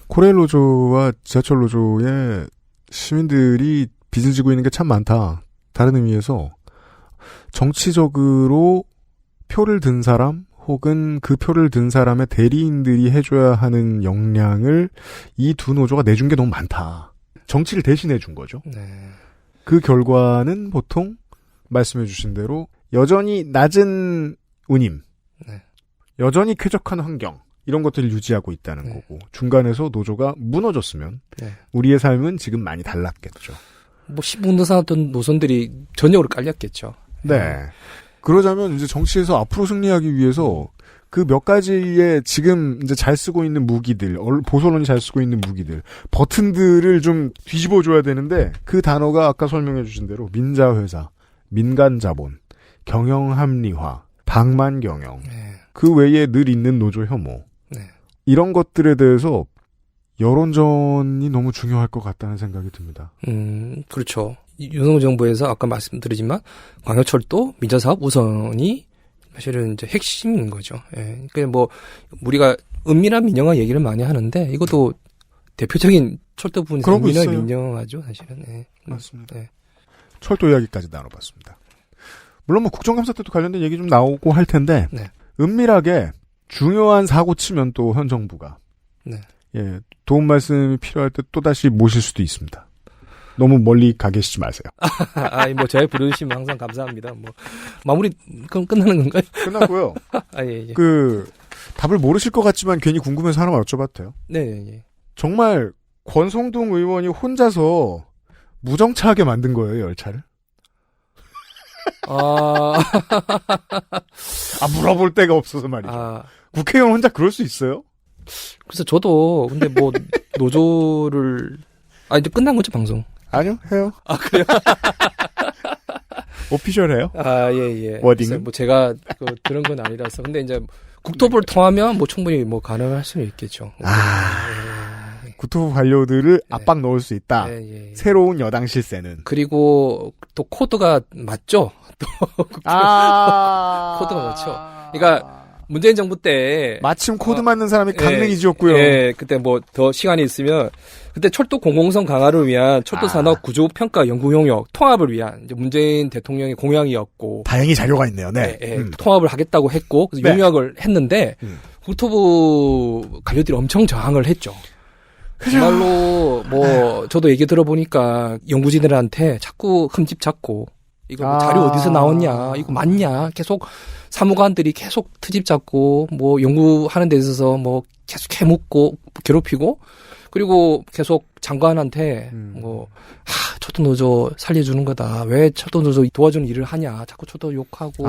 코레일 노조와 지하철 노조에 시민들이 빚을 지고 있는 게 참 많다. 다른 의미에서 정치적으로 표를 든 사람 혹은 그 표를 든 사람의 대리인들이 해줘야 하는 역량을 이 두 노조가 내준 게 너무 많다. 정치를 대신해 준 거죠. 네. 그 결과는 보통 말씀해 주신 대로 여전히 낮은 운임, 여전히 쾌적한 환경 이런 것들을 유지하고 있다는 거고 중간에서 노조가 무너졌으면 우리의 삶은 지금 많이 달랐겠죠. 뭐 시분노사던 노선들이 전역으로 깔렸겠죠. 네. 그러자면 이제 정치에서 앞으로 승리하기 위해서 그 몇 가지의 지금 이제 잘 쓰고 있는 무기들, 보수론이 잘 쓰고 있는 무기들, 버튼들을 좀 뒤집어 줘야 되는데 그 단어가 아까 설명해 주신 대로 민자회사, 민간자본, 경영합리화, 방만경영, 그 외에 늘 있는 노조 혐오, 이런 것들에 대해서 여론전이 너무 중요할 것 같다는 생각이 듭니다. 그렇죠. 윤석열 정부에서 아까 말씀드리지만 광역철도 민자사업 우선이 사실은 이제 핵심인 거죠. 예. 그러니까 뭐 우리가 은밀한 민영화 얘기를 많이 하는데 이것도 대표적인 철도 부분에서 은밀한 민영화죠, 사실은. 예. 맞습니다. 예. 철도 이야기까지 나눠봤습니다. 물론 뭐 국정감사 때도 관련된 얘기 좀 나오고 할 텐데 은밀하게 중요한 사고 치면 또 현 정부가 예, 도움 말씀이 필요할 때 또다시 모실 수도 있습니다. 너무 멀리 가 계시지 마세요. 뭐 저희 부르시면 항상 감사합니다. 뭐 마무리 그럼 끝나는 건가요? 끝났고요. 예. 그 답을 모르실 것 같지만 괜히 궁금해서 하나만 여쭤봐도 돼요? 네. 정말 권성동 의원이 혼자서 무정차하게 만든 거예요, 열차를? 물어볼 데가 없어서 말이죠. 국회의원 혼자 그럴 수 있어요? 그래서 저도 근데 뭐 노조를 이제 끝난 거죠, 방송? 아니요, 해요. 그래요? 오피셜해요? 예. 워딩은? 뭐 제가 그런 건 아니라서. 근데 이제 국토부를 통하면 뭐 충분히 뭐 가능할 수는 있겠죠. 국토부 관료들을 압박 넣을 수 있다. 새로운 여당 실세는. 그리고 또 코드가 맞죠? 또 코드가 맞죠? 그러니까 문재인 정부 때 마침 코드 맞는 사람이 강릉이 지었고요. 그때 뭐 더 시간이 있으면 그때 철도 공공성 강화를 위한 철도 산업 구조 평가 연구 용역 통합을 위한 이제 문재인 대통령의 공약이었고 다행히 자료가 있네요. 통합을 하겠다고 했고 그래서 용역을 했는데 국토부 관료들이 엄청 저항을 했죠. 정말로 뭐 저도 얘기 들어보니까 연구진들한테 자꾸 흠집 잡고 이거 뭐 자료 어디서 나왔냐, 이거 맞냐, 계속 사무관들이 계속 트집 잡고 뭐 연구하는 데 있어서 뭐 계속 해묻고 괴롭히고 그리고 계속 장관한테 뭐 철도노조 살려주는 거다. 왜 철도노조 도와주는 일을 하냐. 자꾸 철도 욕하고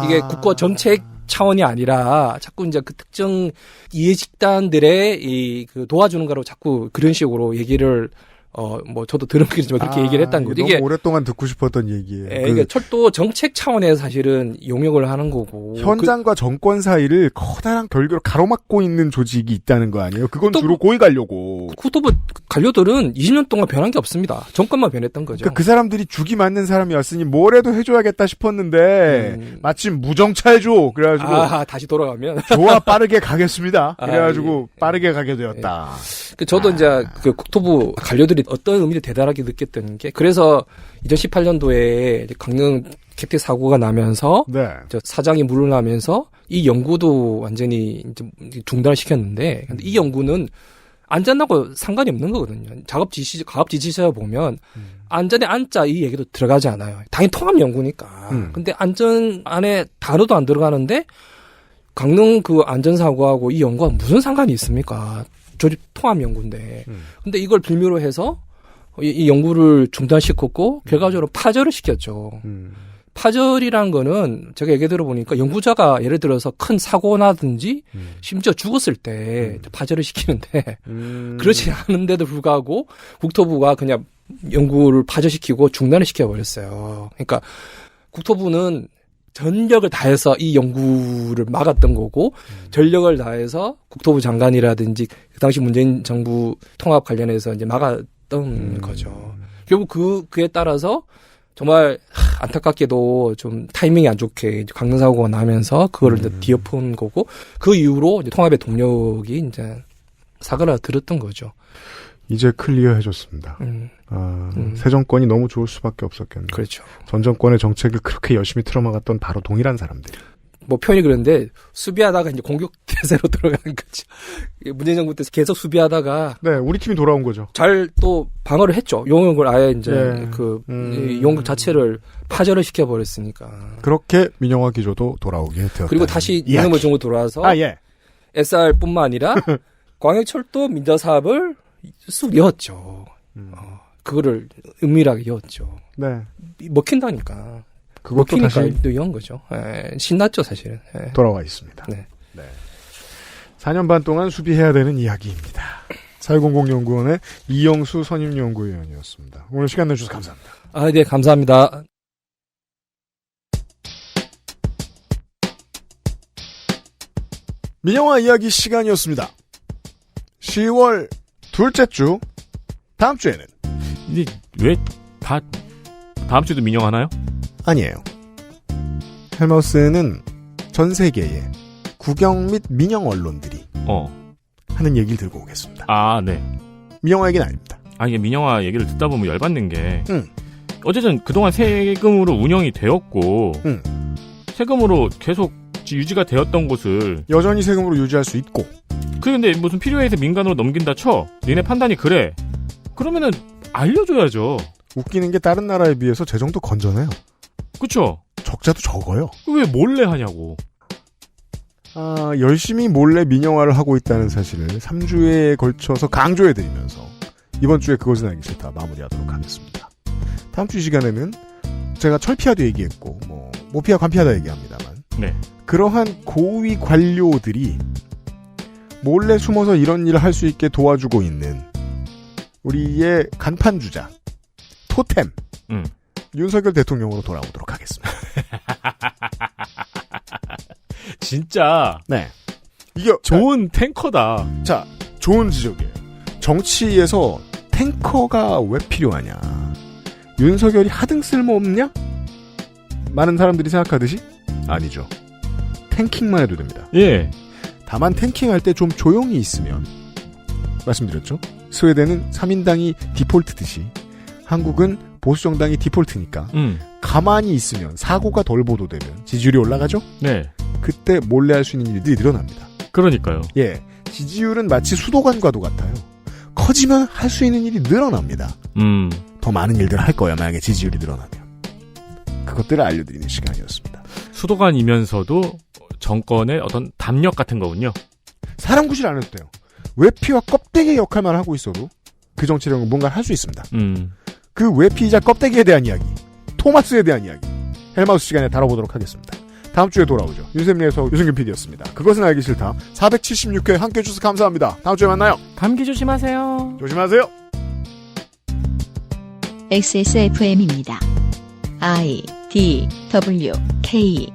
이게 국가 정책 차원이 아니라 자꾸 이제 그 특정 이해집단들의 그 도와주는 거로 자꾸 그런 식으로 얘기를 뭐 저도 들은 거지만 그렇게 얘기를 했다는 거죠. 이게 너무 오랫동안 듣고 싶었던 얘기예요. 이게 철도 정책 차원에서 사실은 용역을 하는 거고 현장과 정권 사이를 커다란 결교로 가로막고 있는 조직이 있다는 거 아니에요? 그건 주로 고위 관료고. 국토부 관료들은 20년 동안 변한 게 없습니다. 정권만 변했던 거죠. 그러니까 그 사람들이 죽이 맞는 사람이었으니 뭐라도 해줘야겠다 싶었는데 마침 무정차 해줘. 그래가지고 다시 돌아가면 좋아 빠르게 가겠습니다. 그래가지고 빠르게 가게 되었다. 저도 이제 그 국토부 관료들이 어떤 의미를 대단하게 느꼈던 게 그래서 2018년도에 강릉 객대 사고가 나면서 저 사장이 물러나면서 이 연구도 완전히 이제 중단을 시켰는데 근데 이 연구는 안전하고 상관이 없는 거거든요. 가업 지시서 보면 안전에 안자 이 얘기도 들어가지 않아요. 당연히 통합 연구니까. 근데 안전 안에 단어도 안 들어가는데 강릉 그 안전사고하고 이 연구가 무슨 상관이 있습니까? 조직 통합 연구인데. 근데 이걸 빌미로 해서 이 연구를 중단시켰고 결과적으로 파절을 시켰죠. 파절이란 거는 제가 얘기 들어보니까 연구자가 예를 들어서 큰 사고 나든지 심지어 죽었을 때 파절을 시키는데 그렇지 않은데도 불구하고 국토부가 그냥 연구를 파저시키고 중단을 시켜버렸어요. 그러니까 국토부는 전력을 다해서 이 연구를 막았던 거고 전력을 다해서 국토부 장관이라든지 그 당시 문재인 정부 통합 관련해서 이제 막았던 거죠. 결국 그에 따라서 정말 안타깝게도 좀 타이밍이 안 좋게 강릉 사고가 나면서 그거를 이제 뒤엎은 거고 그 이후로 이제 통합의 동력이 이제 사그라들었던 거죠. 이제 클리어해줬습니다. 새 정권이 너무 좋을 수밖에 없었겠네요. 그렇죠. 전 정권의 정책을 그렇게 열심히 틀어막았던 바로 동일한 사람들. 뭐 표현이 그런데 수비하다가 이제 공격 대세로 들어가는 거죠. 문재인 정부 때 계속 수비하다가 네, 우리 팀이 돌아온 거죠. 잘 또 방어를 했죠. 용역을 아예 이제 용역 자체를 파절을 시켜 버렸으니까. 그렇게 민영화 기조도 돌아오게 되었다. 그리고 다시 윤석열 정부 돌아와서 SR뿐만 아니라 광역철도 민자 사업을 쑥 이었죠. 그거를 은밀하게 이었죠. 네. 먹힌다니까. 그것도 다시 이은 거죠. 신났죠, 사실은. 돌아와 있습니다. 네. 4년 반 동안 수비해야 되는 이야기입니다. 4100연구원의 이영수 선임연구위원이었습니다. 오늘 시간 내주셔서 감사합니다. 네, 감사합니다. 민영화 이야기 시간이었습니다. 10월 둘째 주 다음 주에는 이제 왜 다음 주도 민영하나요? 아니에요. 헬마우스는 전 세계의 국영 및 민영 언론들이 하는 얘기를 들고 오겠습니다. 네. 민영화 얘기는 아닙니다. 이게 민영화 얘기를 듣다 보면 열받는 게 어쨌든 그동안 세금으로 운영이 되었고 세금으로 계속 유지가 되었던 곳을 여전히 세금으로 유지할 수 있고 근데 무슨 필요해서 민간으로 넘긴다 쳐. 니네 판단이 그래. 그러면은 알려줘야죠. 웃기는 게 다른 나라에 비해서 재정도 건전해요. 그쵸? 적자도 적어요. 왜 몰래 하냐고. 열심히 몰래 민영화를 하고 있다는 사실을 3주에 걸쳐서 강조해드리면서 이번 주에 그것은 알기 싫다 마무리하도록 하겠습니다. 다음 주 시간에는 제가 철피하도 얘기했고 모피하 관피하다 얘기합니다만 그러한 고위 관료들이 몰래 숨어서 이런 일을 할 수 있게 도와주고 있는 우리의 간판주자 토템 윤석열 대통령으로 돌아오도록 하겠습니다. 진짜 이게 좋은 탱커다. 자, 좋은 지적이에요. 정치에서 탱커가 왜 필요하냐? 윤석열이 하등 쓸모없냐? 많은 사람들이 생각하듯이 아니죠. 탱킹만 해도 됩니다. 다만 탱킹할 때 좀 조용히 있으면 말씀드렸죠. 스웨덴은 3인당이 디폴트듯이 한국은 보수정당이 디폴트니까 가만히 있으면 사고가 덜 보도되면 지지율이 올라가죠? 그때 몰래 할 수 있는 일들이 늘어납니다. 그러니까요. 지지율은 마치 수도관과도 같아요. 커지면 할 수 있는 일이 늘어납니다. 더 많은 일들을 할 거야, 만약에 지지율이 늘어나면. 그것들을 알려드리는 시간이었습니다. 수도관이면서도 정권의 어떤 담력 같은 거군요. 사람 구실 안 해도 돼요. 외피와 껍데기 역할만 하고 있어도 그 정치력은 뭔가를 할 수 있습니다. 그 외피이자 껍데기에 대한 이야기, 토마스에 대한 이야기, 헬마우스 시간에 다뤄보도록 하겠습니다. 다음 주에 돌아오죠. 윤세민에서 유승균 PD였습니다. 그것은 알기 싫다. 476회 함께해 주셔서 감사합니다. 다음 주에 만나요. 감기 조심하세요. 조심하세요. XSFM입니다. I, D, W, K